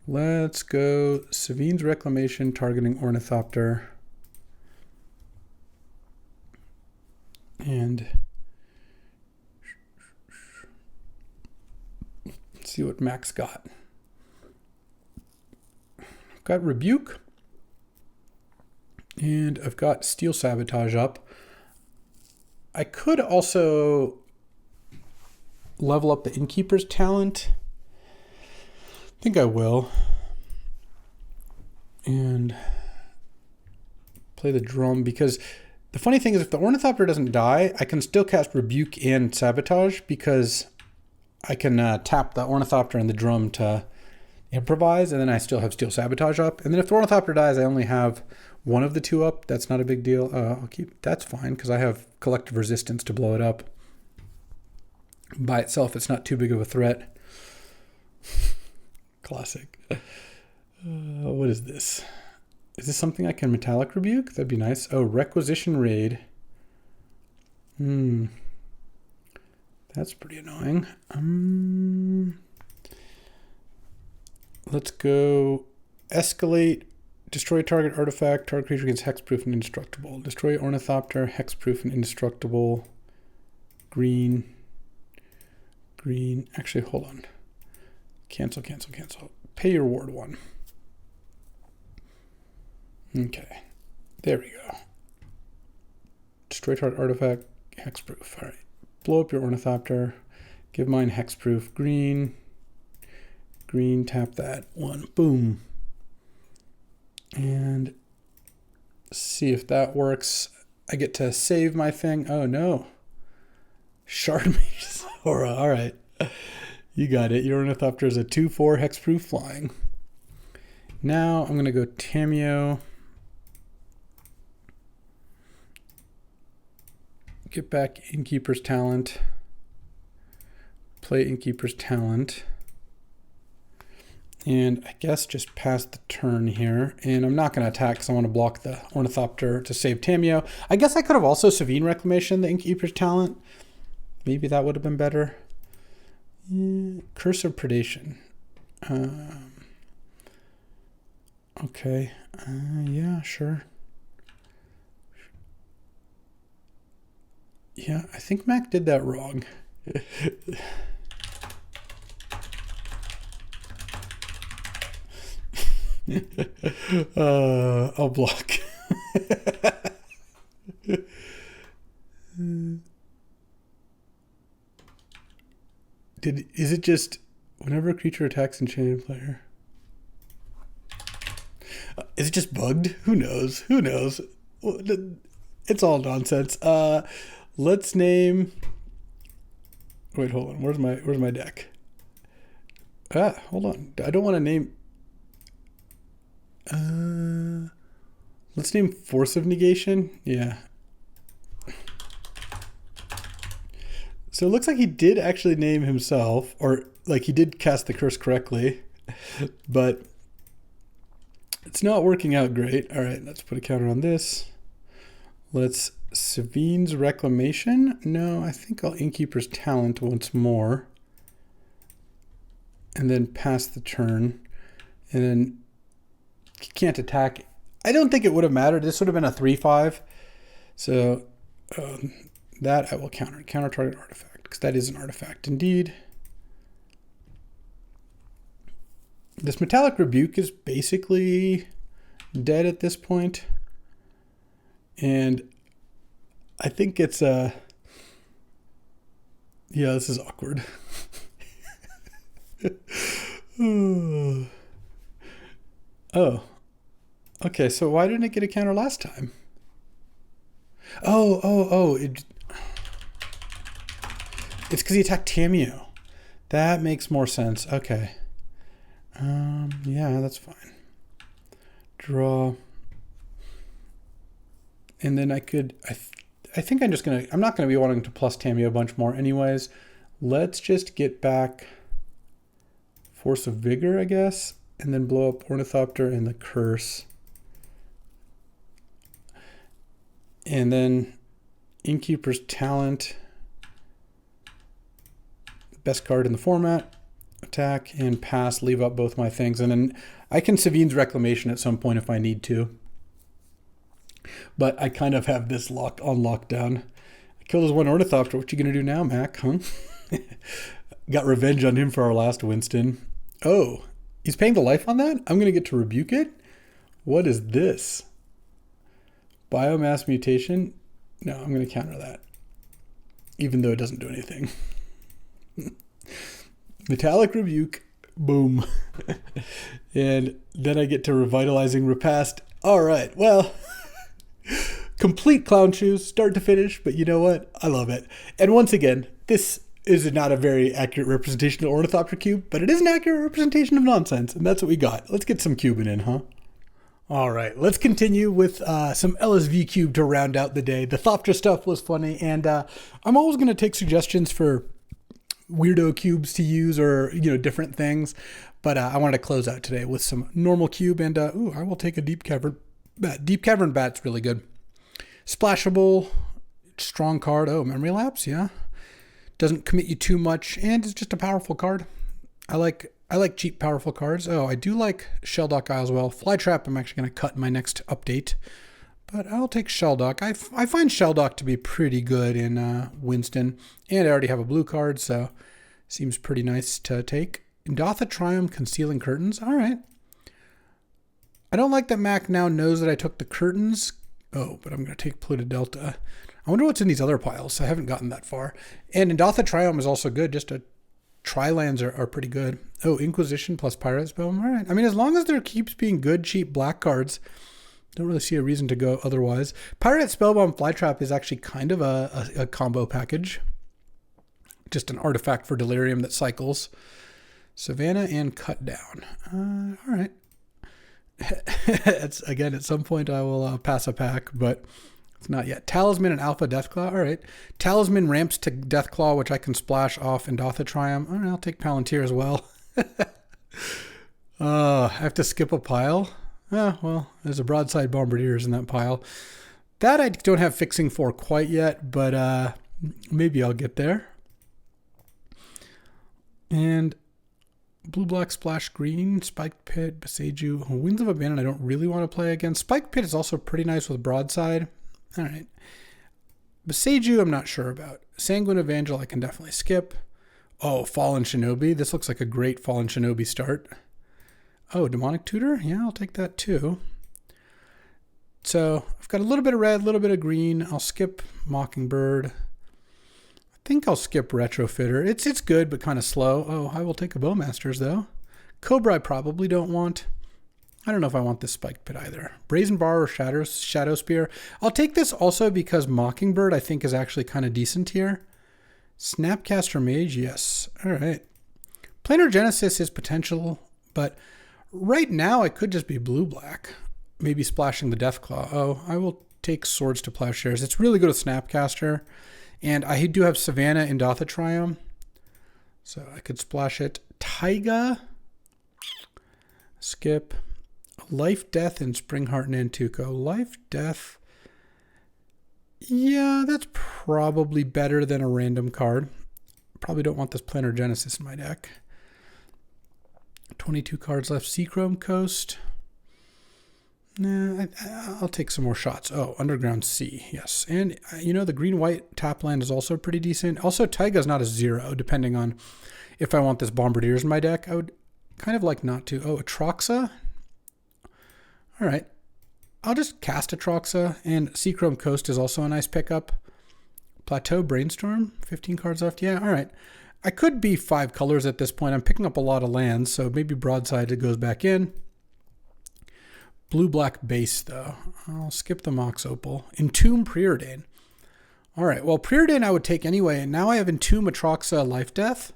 Let's go Savine's Reclamation, targeting Ornithopter. And let's see what Mack's got. I've got Rebuke. And I've got Steel Sabotage up. I could also level up the Innkeeper's Talent. I think I will. And play the drum, because the funny thing is, if the Ornithopter doesn't die, I can still cast Rebuke and Sabotage, because I can tap the Ornithopter and the drum to improvise, and then I still have Steel Sabotage up. And then if the Ornithopter dies, I only have one of the 2 up. That's not a big deal. I'll keep, that's fine, because I have Collective Resistance to blow it up. By itself, it's not too big of a threat. Classic. What is this? Is this something I can Metallic Rebuke? That'd be nice. Oh, Requisition Raid. That's pretty annoying. Let's go Escalate. Destroy target artifact. Target creature gets hexproof and indestructible. Destroy Ornithopter. Hexproof and indestructible. Green. Green. Actually, hold on. Cancel, cancel, cancel. Pay your ward 1. Okay. There we go. Destroy target artifact. Hexproof. All right. Blow up your Ornithopter. Give mine hexproof. Green. Green. Tap that 1. Boom. And see if that works. I get to save my thing. Oh no. Shard Mage's Aura. All right. You got it. Your Ornithopter is a 2/4 hexproof flying. Now I'm going to go Tamiyo. Get back Innkeeper's Talent. play Innkeeper's Talent. And I guess just pass the turn here. And I'm not going to attack because I want to block the Ornithopter to save Tameo. I guess I could have also Savine Reclamation the Innkeeper's Talent. Maybe that would have been better. Yeah. Curse of Predation. Okay. Yeah, sure. Yeah, I think Mac did that wrong. I'll block. Is it just whenever a creature attacks enchanted player? Is it just bugged? Who knows? Who knows? It's all nonsense. Let's name. Wait, hold on. Where's my deck? Hold on. I don't want to name. Let's name Force of Negation. Yeah. So it looks like he did actually name himself, or like he did cast the curse correctly, but it's not working out great. All right, let's put a counter on this. Let's Savine's Reclamation. No, I think I'll Innkeeper's Talent once more. And then pass the turn. And then he can't attack. I don't think it would have mattered. This would have been a 3/5. So that I will counter. Counter target artifact, because that is an artifact indeed. This Metallic Rebuke is basically dead at this point. And I think it's yeah, this is awkward. Oh. Okay, so why didn't it get a counter last time? It's because he attacked Tameo. That makes more sense. Okay. Yeah, that's fine. Draw. And then I could, I think I'm not gonna be wanting to plus Tameo a bunch more anyways. Let's just get back Force of Vigor, I guess, and then blow up Ornithopter and the Curse. And then Innkeeper's Talent, best card in the format, attack and pass, leave up both my things. And then I can Savine's Reclamation at some point if I need to. But I kind of have this on lockdown. I killed his one Ornithopter. What you gonna do now, Mac, huh? Got revenge on him for our last Winston. Oh, he's paying the life on that? I'm gonna get to rebuke it? What is this? Biomass Mutation? No, I'm gonna counter that. Even though it doesn't do anything. Metallic Rebuke, boom. And then I get to Revitalizing Repast. All right, well, complete clown shoes, start to finish, but you know what? I love it. And once again, this is not a very accurate representation of Ornithopter Cube, but it is an accurate representation of nonsense, and that's what we got. Let's get some cubing in, huh? All right, let's continue with some LSVCube to round out the day. The Thopter stuff was funny, and I'm always going to take suggestions for weirdo cubes to use or, different things. But I wanted to close out today with some normal cube, and I will take a Deep Cavern Bat. Deep Cavern Bat's really good. Splashable, strong card. Oh, Memory Lapse, yeah. Doesn't commit you too much, and it's just a powerful card. I like cheap, powerful cards. Oh, I do like Shelldock Eye as well. Flytrap I'm actually going to cut in my next update. But I'll take Shelldock. I find Shelldock to be pretty good in Winston. And I already have a blue card, so seems pretty nice to take. Indotha Triumph, Concealing Curtains. All right. I don't like that Mac now knows that I took the curtains. Oh, but I'm going to take Polluted Delta. I wonder what's in these other piles. I haven't gotten that far. And Indotha Triumph is also good. Just Tri-lands are pretty good. Oh, Inquisition plus Pirate Spellbomb. All right. I mean, as long as there keeps being good, cheap black cards, don't really see a reason to go otherwise. Pirate Spellbomb Flytrap is actually kind of a combo package. Just an artifact for Delirium that cycles. Savannah and Cut Down. All right. Again, at some point I will pass a pack, but It's not yet. Talisman and Alpha Deathclaw. All right. Talisman ramps to Deathclaw, which I can splash off Endothotrium. All right, I'll take Palantir as well. I have to skip a pile. Oh, well, there's a Broadside Bombardiers in that pile. That I don't have fixing for quite yet, but maybe I'll get there. And blue-black splash green, Spiked Pit, Beseju. Winds of Abandon I don't really want to play against. Spiked Pit is also pretty nice with Broadside. All right. Beseju I'm not sure about. Sanguine Evangel I can definitely skip. Oh, Fallen Shinobi. This looks like a great Fallen Shinobi start. Oh, Demonic Tutor? Yeah, I'll take that too. So I've got a little bit of red, a little bit of green. I'll skip Mockingbird. I think I'll skip Retrofitter. It's good, but kind of slow. Oh, I will take a Bowmasters though. Cobra I probably don't want. I don't know if I want this Spiked Pit either. Brazen Bar or Shadow Spear. I'll take this also because Mockingbird I think is actually kind of decent here. Snapcaster Mage, yes. All right. Planar Genesis is potential, but right now, I could just be blue-black, maybe splashing the Deathclaw. Oh, I will take Swords to Plowshares. It's really good with Snapcaster, and I do have Savannah in Endothotrium, so I could splash it. Taiga, skip. Life, Death, and Springheart Nantuko. Life, Death. Yeah, that's probably better than a random card. Probably don't want this Planar Genesis in my deck. 22 cards left. Seachrome Coast. Nah, I'll take some more shots. Oh, Underground Sea. Yes. And, the green-white tap land is also pretty decent. Also, Taiga's not a 0, depending on if I want this Bombardiers in my deck. I would kind of like not to. Oh, Atroxa. All right. I'll just cast Atroxa. And Seachrome Coast is also a nice pickup. Plateau Brainstorm. 15 cards left. Yeah, all right. I could be 5 colors at this point. I'm picking up a lot of lands, so maybe Broadside it goes back in. Blue-black base, though. I'll skip the Mox Opal. Entomb Preordain. All right, well, Preordain I would take anyway, and now I have Entomb, Atroxa, Life Death.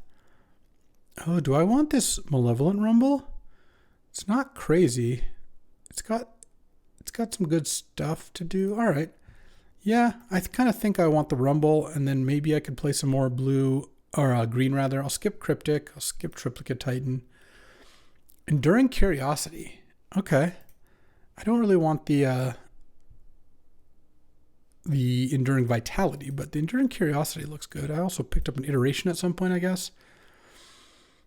Oh, do I want this Malevolent Rumble? It's not crazy. It's got some good stuff to do. All right. Yeah, I kind of think I want the Rumble, and then maybe I could play some more blue, or green rather. I'll skip Cryptic. I'll skip Triplicate Titan. Enduring Curiosity. Okay. I don't really want the Enduring Vitality, but the Enduring Curiosity looks good. I also picked up an Iteration at some point, I guess.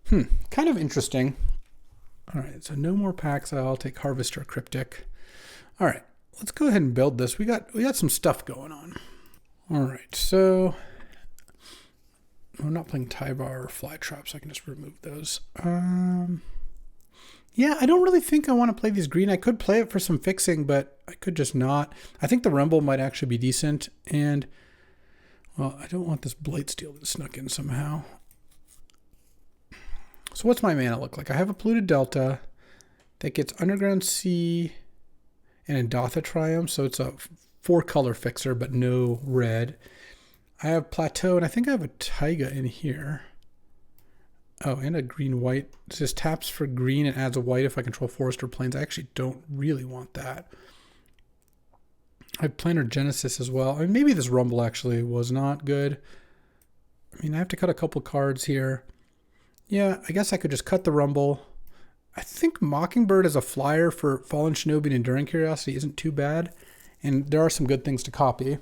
Kind of interesting. All right, so no more packs. I'll take Harvester Cryptic. All right, let's go ahead and build this. We got some stuff going on. All right, so I'm not playing Tyvar or Flytrap, so I can just remove those. Yeah, I don't really think I want to play these green. I could play it for some fixing, but I could just not. I think the Rumble might actually be decent, and, well, I don't want this Blightsteel that snuck in somehow. So what's my mana look like? I have a Polluted Delta that gets Underground Sea and Endothotrium, so it's a 4-color fixer, but no red. I have Plateau, and I think I have a Taiga in here. Oh, and a green-white. It just taps for green and adds a white if I control forest or plains. I actually don't really want that. I have Planar Genesis as well. I mean, maybe this Rumble actually was not good. I mean, I have to cut a couple cards here. Yeah, I guess I could just cut the Rumble. I think Mockingbird as a flyer for Fallen Shinobi and Enduring Curiosity isn't too bad. And there are some good things to copy.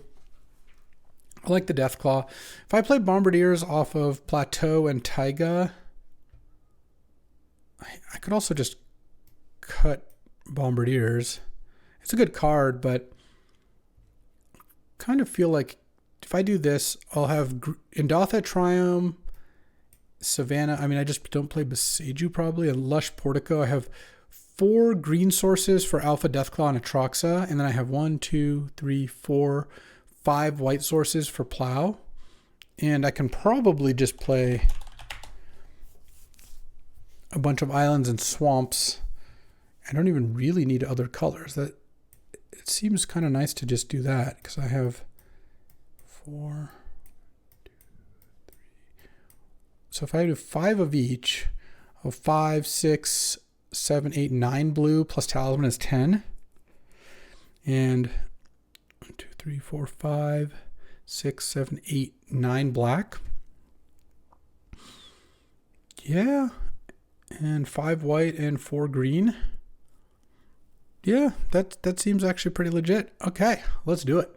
I like the Deathclaw. If I play Bombardiers off of Plateau and Taiga, I could also just cut Bombardiers. It's a good card, but kind of feel like if I do this, I'll have Endothotrium, Savannah. I mean, I just don't play Beseju probably. And Lush Portico. I have 4 green sources for Alpha Deathclaw and Atroxa. And then I have 1, 2, 3, 4, 5 white sources for Plow. And I can probably just play a bunch of islands and swamps. I don't even really need other colors. It seems kind of nice to just do that because I have 4, 2, 3. So if I do 5 of each, 5, 6, 7, 8, 9 blue plus Talisman is 10. And 1, 2, 3, 3, 4, 5, 6, 7, 8, 9 black. Yeah. And 5 white and 4 green. Yeah, that seems actually pretty legit. Okay, let's do it.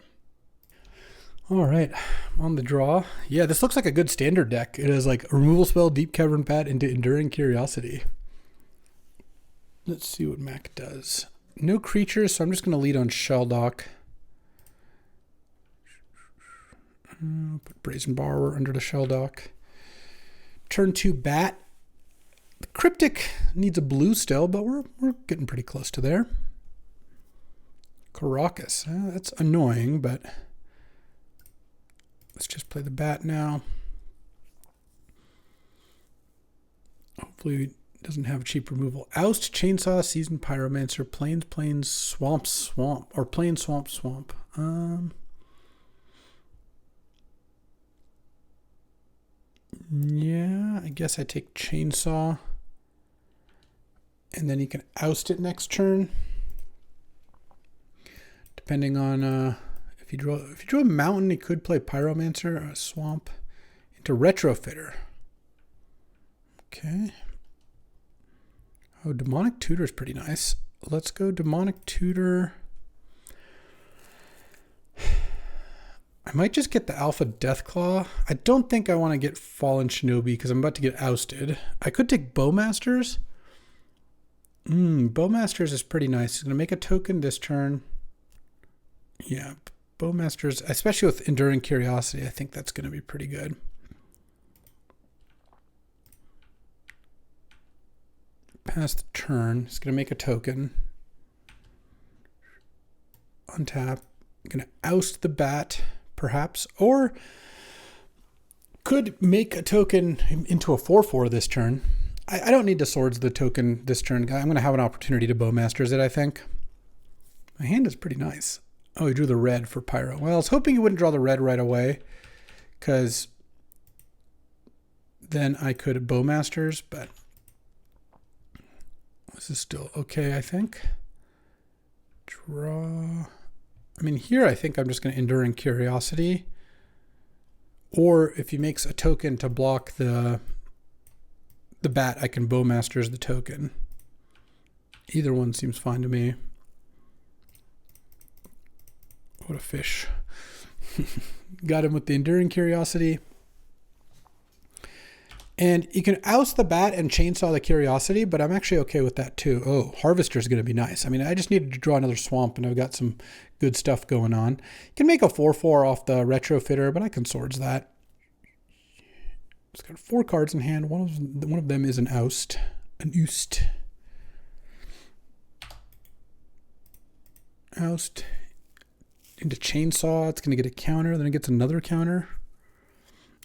All right, on the draw. Yeah, this looks like a good standard deck. It has like a removal spell, Deep Cavern Bat, into Enduring Curiosity. Let's see what Mack does. No creatures, so I'm just going to lead on Shelldock. Put Brazen Borrower under the Shelldock. Turn 2 Bat. The Cryptic needs a blue still, but we're getting pretty close to there. Caracas. That's annoying, but let's just play the Bat now. Hopefully it doesn't have cheap removal. Oust, Chainsaw, Seasoned Pyromancer, Plains, Swamp, or Plains, Swamp. Yeah, I guess I take Chainsaw. And then you can oust it next turn. Depending on if you draw a mountain, you could play Pyromancer or a swamp into Retrofitter. Okay. Oh, Demonic Tutor is pretty nice. Let's go Demonic Tutor. I might just get the Alpha Deathclaw. I don't think I want to get Fallen Shinobi because I'm about to get ousted. I could take Bowmasters. Bowmasters is pretty nice. He's going to make a token this turn. Yeah, Bowmasters, especially with Enduring Curiosity, I think that's going to be pretty good. Pass the turn. He's going to make a token. Untap. Going to oust the Bat, perhaps. Or could make a token into a 4/4 this turn. I don't need to Swords the token this turn. I'm going to have an opportunity to Bowmasters it, I think. My hand is pretty nice. Oh, he drew the red for Pyro. Well, I was hoping he wouldn't draw the red right away, because then I could Bowmasters, but this is still okay, I think. Draw. I mean, here I think I'm just going to Enduring Curiosity. Or if he makes a token to block the Bat, I can Bowmasters the token. Either one seems fine to me. What a fish. Got him with the Enduring Curiosity. And you can oust the Bat and Chainsaw the Curiosity, but I'm actually okay with that too. Oh, Harvester's going to be nice. I mean, I just needed to draw another swamp, and I've got some good stuff going on. You can make a 4/4 off the Retrofitter, but I can Swords that. It's got 4 cards in hand. One of them is an oust. An oust. Oust. Into Chainsaw. It's going to get a counter. Then it gets another counter.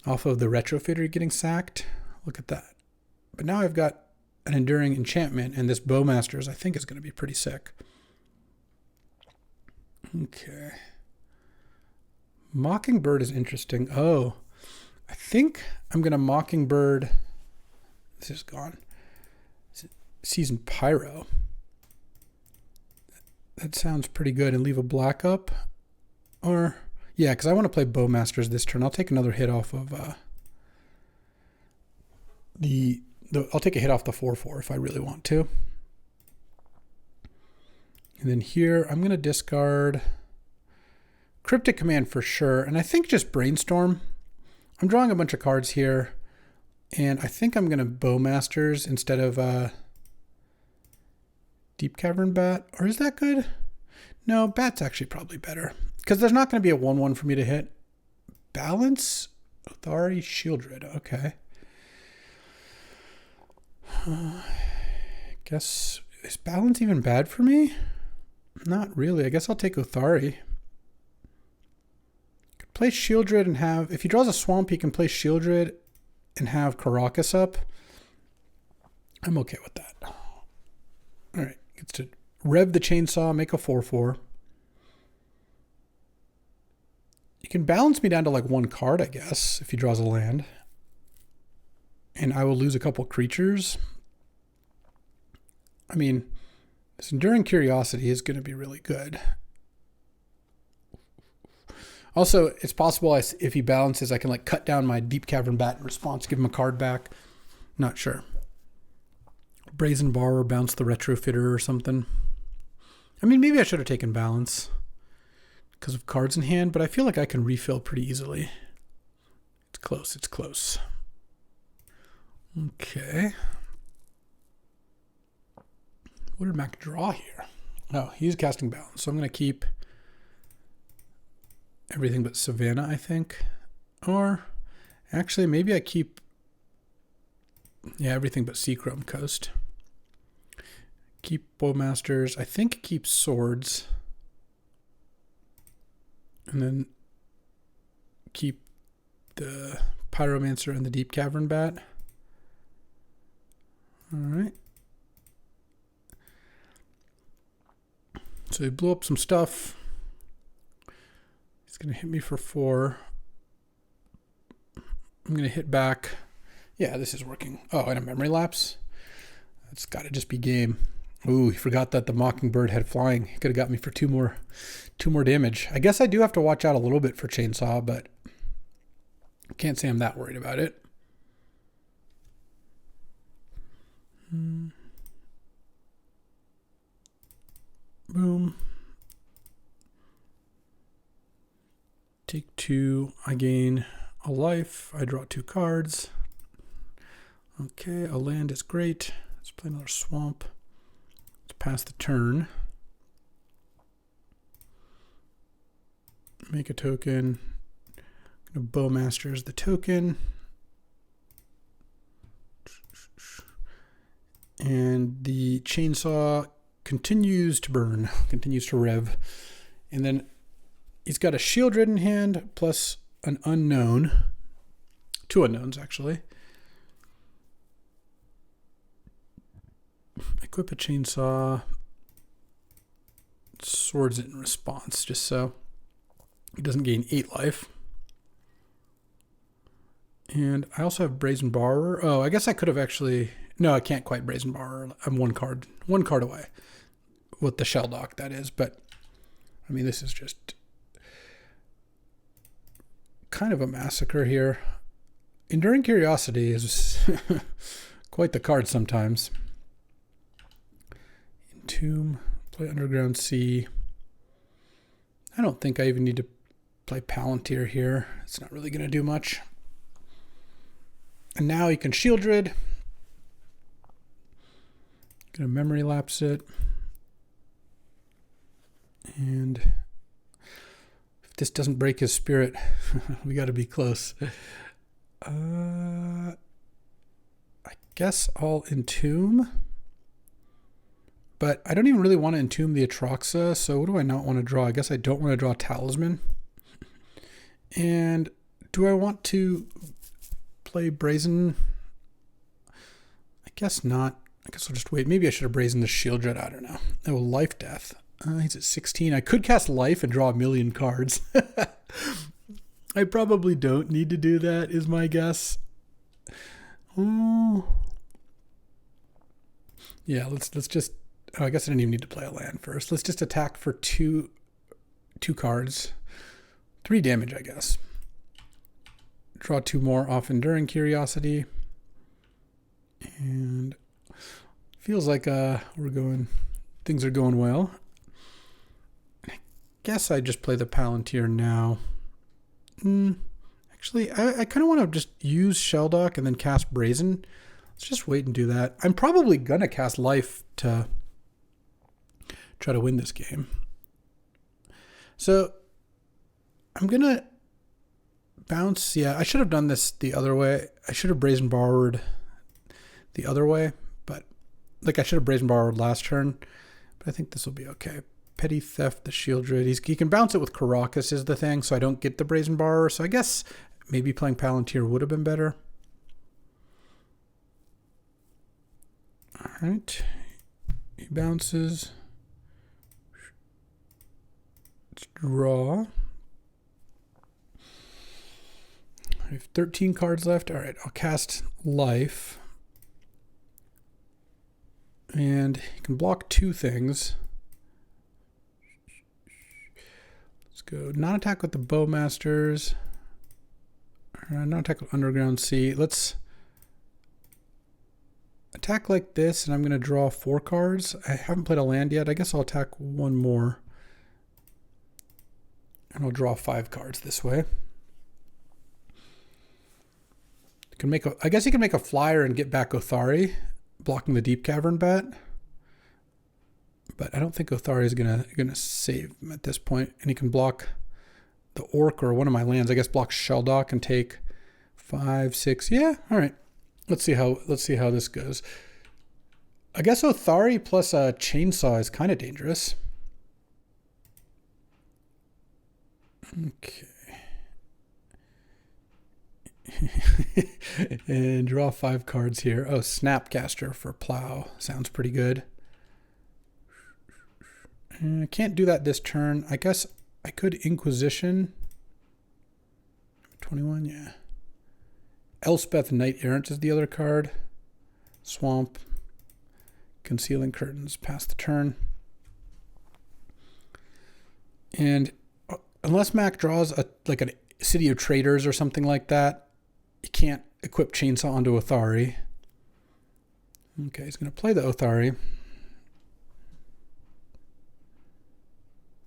Off of the Retrofitter getting sacked. Look at that. But now I've got an Enduring Enchantment, and this Bowmasters I think is going to be pretty sick. Okay. Mockingbird is interesting. Oh. I think I'm going to Mockingbird. This is gone. Seasoned Pyro. That sounds pretty good. And leave a black up. Or, yeah, because I want to play Bowmasters this turn. I'll take another hit off of I'll take a hit off the 4/4 if I really want to. And then here, I'm going to discard Cryptic Command for sure. And I think just Brainstorm. I'm drawing a bunch of cards here, and I think I'm going to Bowmasters instead of Deep Cavern Bat. Or is that good? No, Bat's actually probably better, because there's not going to be a 1/1 for me to hit. Balance? Authority, Shieldred. Okay. Guess, is Balance even bad for me? Not really. I guess I'll take Authority. Play Shieldred and have, if he draws a swamp, he can play Shieldred and have Caracas up. I'm okay with that. All right, gets to rev the Chainsaw, make a 4/4. You can balance me down to like 1 card, I guess, if he draws a land. And I will lose a couple creatures. I mean, this Enduring Curiosity is going to be really good. Also, it's possible if he balances, I can like cut down my Deep Cavern Bat in response, give him a card back. Not sure. Brazen Borrower, bounce the Retrofitter or something. I mean, maybe I should have taken balance because of cards in hand, but I feel like I can refill pretty easily. It's close, it's close. Okay. What did Mac draw here? Oh, he's casting balance, so I'm going to keep everything but Savannah, I think. Or, actually, maybe I keep, everything but Seachrome Coast. Keep Bowmasters. I think keep Swords. And then keep the Pyromancer and the Deep Cavern Bat. All right. So he blew up some stuff. He's going to hit me for 4. I'm going to hit back. Yeah, this is working. Oh, and a memory lapse. That's got to just be game. Ooh, he forgot that the Mockingbird had flying. He could have got me for 2 more damage. I guess I do have to watch out a little bit for Chainsaw, but can't say I'm that worried about it. Boom. Take 2. I gain a life. I draw 2 cards. Okay, a land is great. Let's play another swamp. Let's pass the turn. Make a token. I'm going to Bowmasters the token. And the Chainsaw continues to burn, continues to rev. And then he's got a Shield Red in hand plus an unknown. 2 unknowns, actually. Equip a Chainsaw. Swords it in response, just so he doesn't gain 8 life. And I also have Brazen Borrower. Oh, I guess I could have actually... No, I can't quite Brazen Borrower. I'm one card away. With the Shell Dock, that is. But, I mean, this is just kind of a massacre here. Enduring Curiosity is quite the card sometimes. Entomb, play Underground Sea. I don't think I even need to play Palantir here. It's not really going to do much. And now you can Shieldred. Gonna memory lapse it. And if this doesn't break his spirit, we got to be close. I guess I'll Entomb. But I don't even really want to Entomb the Atroxa, so what do I not want to draw? I guess I don't want to draw Talisman. And do I want to play Brazen? I guess not. I guess I'll just wait. Maybe I should have Brazen the Shieldred. I don't know. Oh, Life Death. He's at 16. I could cast Life and draw a million cards. I probably don't need to do that, is my guess. Oh. Yeah, let's just... Oh, I guess I didn't even need to play a land first. Let's just attack for two cards. 3 damage, I guess. Draw 2 more off Enduring Curiosity. And feels like things are going well. I guess I just play the Palantir now. Actually, I kind of want to just use Shelldock and then cast Brazen. Let's just wait and do that. I'm probably going to cast Life to try to win this game. So I'm going to bounce. Yeah, I should have done this the other way. I should have Brazen Borrowed the other way, but like I should have Brazen Borrowed last turn, but I think this will be okay. Petty Theft, the Shieldred. He can bounce it with Caracas is the thing, so I don't get the Brazen Borrower. So I guess maybe playing Palantir would have been better. All right. He bounces. Let's draw. I have 13 cards left. All right, I'll cast Life. And you can block 2 things. Let's go non-attack with the Bowmasters. Non-attack with Underground Sea. Let's attack like this, and I'm going to draw 4 cards. I haven't played a land yet. I guess I'll attack 1 more. And I'll draw 5 cards this way. I guess you can make a flyer and get back Othari, blocking the Deep Cavern Bat. But I don't think Othari is gonna save him at this point. And he can block the Orc or one of my lands. I guess block Sheldock and take 5, 6. Yeah, all right. Let's see how this goes. I guess Othari plus a Chainsaw is kind of dangerous. Okay. And draw 5 cards here. Oh, Snapcaster for Plow. Sounds pretty good. I can't do that this turn. I guess I could Inquisition. 21, yeah. Elspeth Knight Errant is the other card. Swamp. Concealing Curtains. Pass the turn. And unless Mac draws like a City of Traders or something like that, you can't equip Chainsaw onto Othari. Okay, he's going to play the Othari.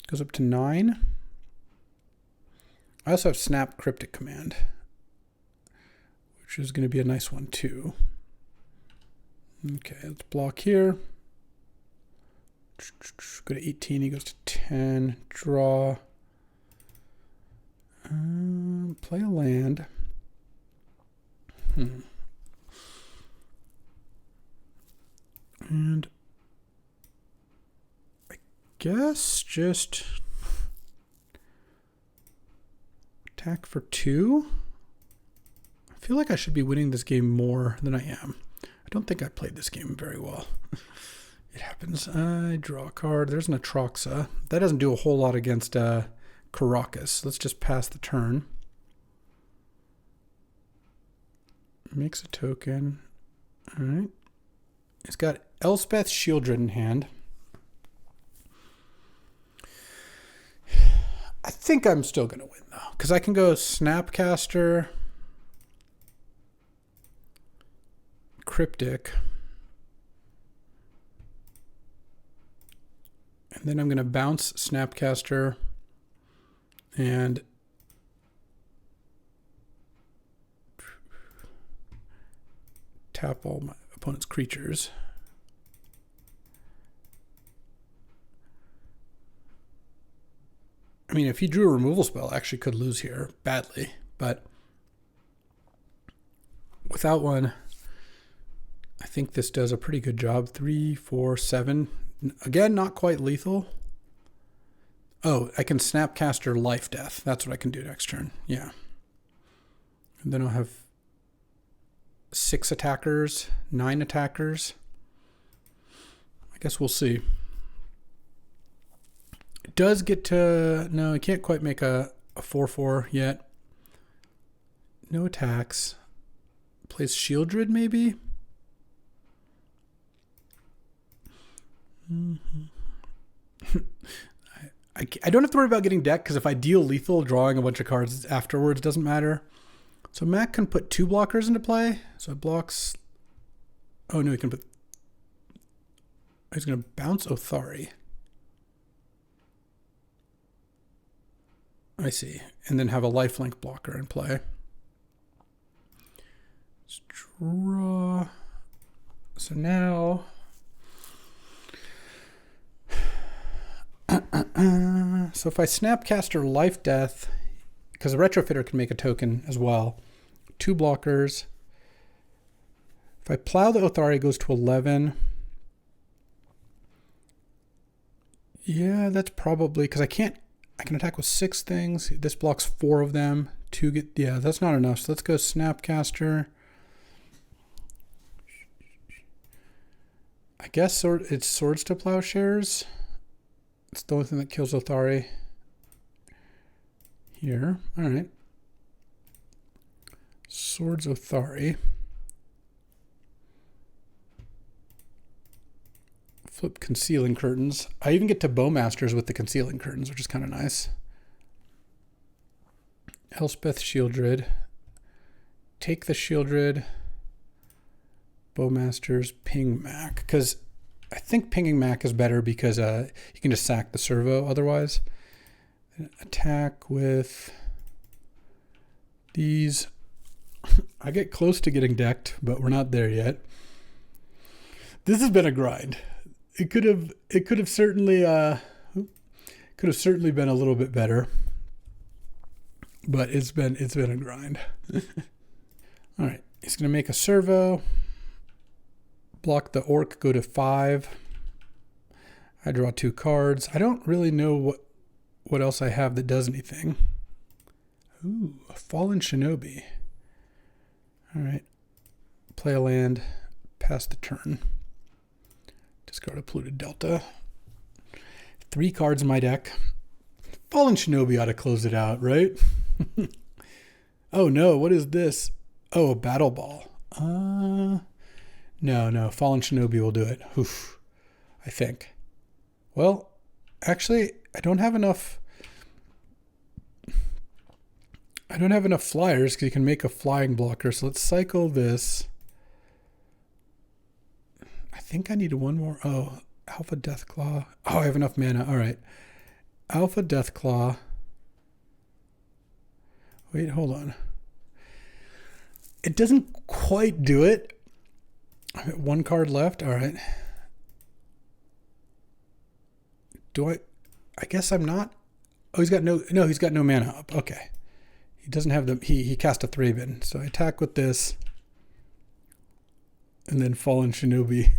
Goes up to 9. I also have Snap Cryptic Command, which is going to be a nice one too. Okay, let's block here. Go to 18, he goes to 10. Draw. Play a land. And I guess just attack for 2. I feel like I should be winning this game more than I am. I don't think I played this game very well. It happens. I draw a card. There's an Atroxa. That doesn't do a whole lot against Caracas. Let's just pass the turn. Makes a token. All right. It's got Elspeth Shieldred in hand. I think I'm still going to win, though, because I can go Snapcaster, Cryptic, and then I'm going to bounce Snapcaster and tap all my opponent's creatures. I mean, if he drew a removal spell, I actually could lose here badly, but without one, I think this does a pretty good job. 3, 4, 7. Again, not quite lethal. Oh, I can Snapcaster Life Death. That's what I can do next turn. Yeah. And then I'll have 6 attackers, 9 attackers. I guess we'll see. It does get to... No, I can't quite make a 4/4 yet. No attacks. Plays Shieldred, maybe? I don't have to worry about getting decked, because if I deal lethal, drawing a bunch of cards afterwards doesn't matter. So Mac can put 2 blockers into play. So it blocks... Oh, no, he can put... He's going to bounce Othari. I see. And then have a lifelink blocker in play. Let's draw. So now... So if I Snapcaster Life Death, because a Retrofitter can make a token as well. 2 blockers. If I plow the Othari, it goes to 11. Yeah, that's probably... Because I can attack with 6 things. This blocks 4 of them. 2 get... Yeah, that's not enough. So let's go Snapcaster. I guess it's Swords to Plowshares. It's the only thing that kills Othari here. All right. Swords Othari. Flip Concealing Curtains. I even get to Bowmasters with the Concealing Curtains, which is kind of nice. Elspeth Shieldred. Take the Shieldred. Bowmasters, ping Mack. Because I think pinging Mack is better because you can just sack the servo otherwise. Attack with these. I get close to getting decked, but we're not there yet. This has been a grind. It could have certainly been a little bit better, but it's been a grind. All right, he's gonna make a servo. Block the orc, go to 5. I draw 2 cards. I don't really know what else I have that does anything. Ooh, a fallen shinobi. All right, play a land, pass the turn. Discard a polluted delta. 3 cards in my deck. Fallen shinobi ought to close it out, right? Oh no, what is this? Oh, a battle ball. No, Fallen Shinobi will do it. Oof, I think. Well, actually, I don't have enough flyers because you can make a flying blocker. So let's cycle this. I think I need one more. Oh, Alpha Deathclaw. Oh, I have enough mana. All right. Alpha Deathclaw. Wait, hold on. It doesn't quite do it. I've got 1 card left. All right. I guess I'm not. Oh, he's got no mana up. Okay. He doesn't have the, he cast a Thraben. So I attack with this. And then Fallen Shinobi.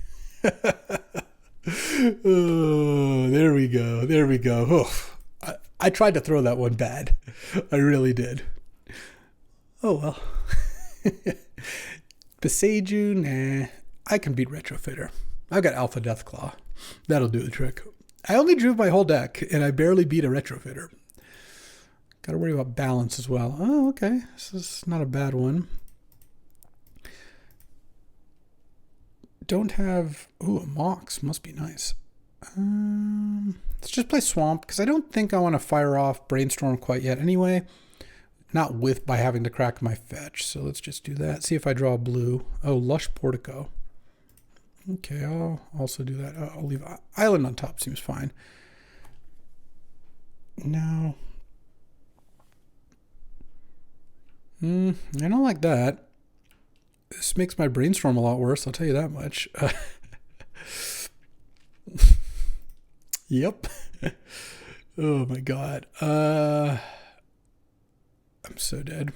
Oh, there we go. There we go. Oh, I tried to throw that one bad. I really did. Oh, well. Beseiju, nah. I can beat Retrofitter. I've got Alpha Deathclaw. That'll do the trick. I only drew my whole deck, and I barely beat a Retrofitter. Got to worry about balance as well. Oh, okay. This is not a bad one. Don't have... Ooh, a Mox. Must be nice. Let's just play Swamp, because I don't think I want to fire off Brainstorm quite yet anyway. Not by having to crack my fetch. So let's just do that. See if I draw blue. Oh, Lush Portico. Okay, I'll also do that. I'll leave Island on top. Seems fine. No. I don't like that. This makes my Brainstorm a lot worse. I'll tell you that much. Yep. Oh my God. I'm so dead.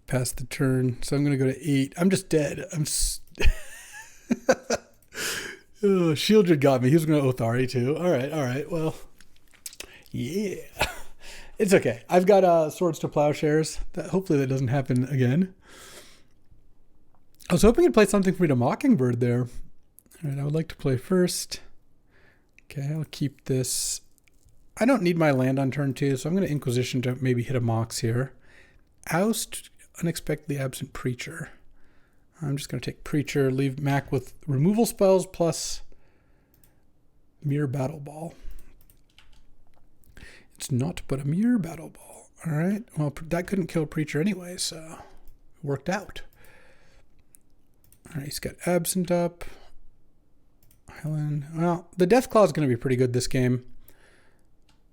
Pass the turn. So I'm going to go to 8. I'm just dead. Oh, Shieldred got me. He was going to Othari too. All right. Well, yeah. It's okay. I've got Swords to Plowshares. Hopefully that doesn't happen again. I was hoping you'd play something for me to Mockingbird there. All right, I would like to play first. Okay, I'll keep this. I don't need my land on turn 2, so I'm going to Inquisition to maybe hit a Mox here. Oust Unexpectedly Absent Preacher. I'm just going to take Preacher, leave Mack with removal spells plus Mere Battle Ball. It's not but a Mere Battle Ball. All right. Well, that couldn't kill Preacher anyway, so it worked out. All right, he's got Absent up. Helen. Well, the Deathclaw is going to be pretty good this game.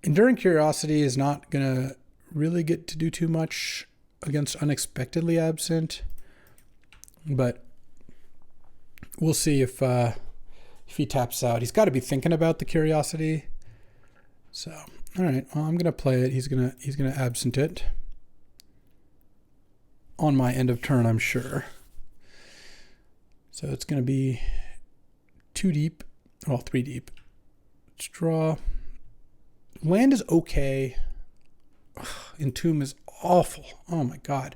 Enduring Curiosity is not going to really get to do too much against Unexpectedly Absent, but we'll see if he taps out. He's got to be thinking about the Curiosity. So, all right, well, I'm going to play it. He's going to Absent it on my end of turn, I'm sure. So it's going to be 2 deep, well, 3 deep. Let's draw. Land is okay. Ugh, Entomb is awful. Oh my God.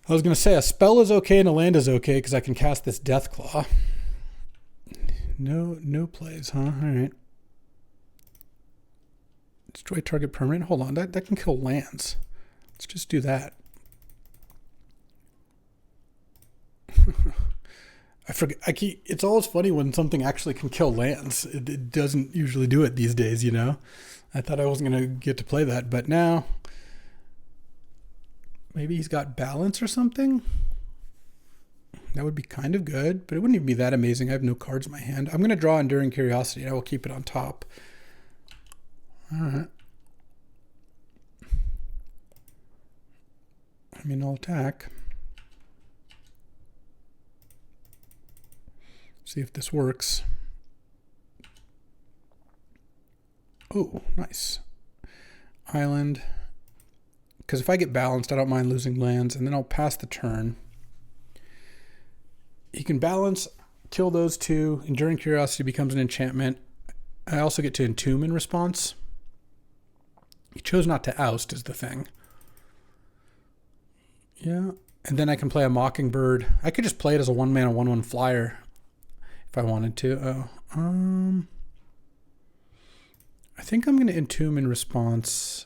I was going to say a spell is okay and a land is okay because I can cast this Deathclaw. No plays, huh? All right. Destroy target permanent. Hold on, that can kill lands. Let's just do that. I forget. It's always funny when something actually can kill lands. It doesn't usually do it these days, you know? I thought I wasn't going to get to play that, but now maybe he's got balance or something. That would be kind of good, but it wouldn't even be that amazing. I have no cards in my hand. I'm going to draw Enduring Curiosity, and I will keep it on top. All right. I mean, I'll attack. See if this works. Oh, nice. Island. Because if I get balanced, I don't mind losing lands, and then I'll pass the turn. He can balance, kill those two. Enduring Curiosity becomes an enchantment. I also get to Entomb in response. He chose not to oust is the thing. Yeah. And then I can play a Mockingbird. I could just play it as a 1-mana 1/1 flyer if I wanted to. I think I'm going to Entomb in response.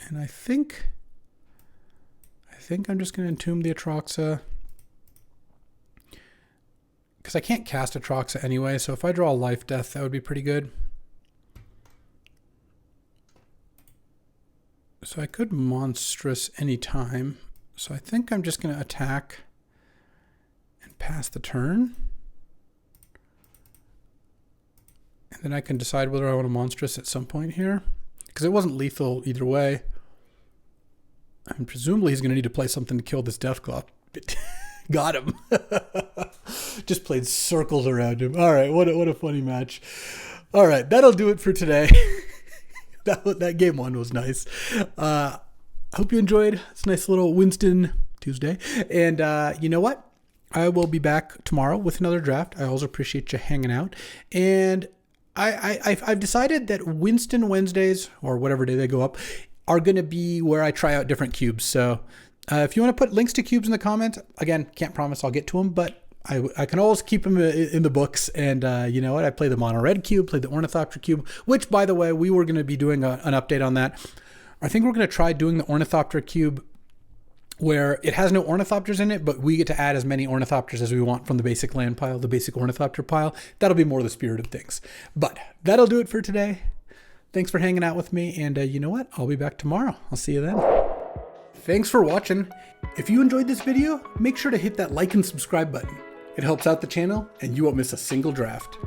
And I think I'm just going to Entomb the Atraxa. Because I can't cast Atraxa anyway, so if I draw a Life Death, that would be pretty good. So I could Monstrous anytime. So I think I'm just going to attack and pass the turn. And then I can decide whether I want a Monstrous at some point here. Because it wasn't lethal either way. And presumably he's going to need to play something to kill this Deathclaw. Got him. Just played circles around him. All right, what a funny match. All right, that'll do it for today. that game one was nice. I hope you enjoyed this nice little Winston Tuesday. And you know what? I will be back tomorrow with another draft. I always appreciate you hanging out. And I've decided that Winston Wednesdays, or whatever day they go up, are going to be where I try out different cubes. So if you want to put links to cubes in the comments, again, can't promise I'll get to them, but I can always keep them in the books. And you know what? I played the Mono Red Cube, played the Ornithopter Cube, which, by the way, we were going to be doing an update on that. I think we're going to try doing the Ornithopter Cube where it has no Ornithopters in it, but we get to add as many Ornithopters as we want from the basic land pile, the basic Ornithopter pile. That'll be more the spirit of things. But that'll do it for today. Thanks for hanging out with me. And you know what? I'll be back tomorrow. I'll see you then. Thanks for watching. If you enjoyed this video, make sure to hit that like and subscribe button. It helps out the channel and you won't miss a single draft.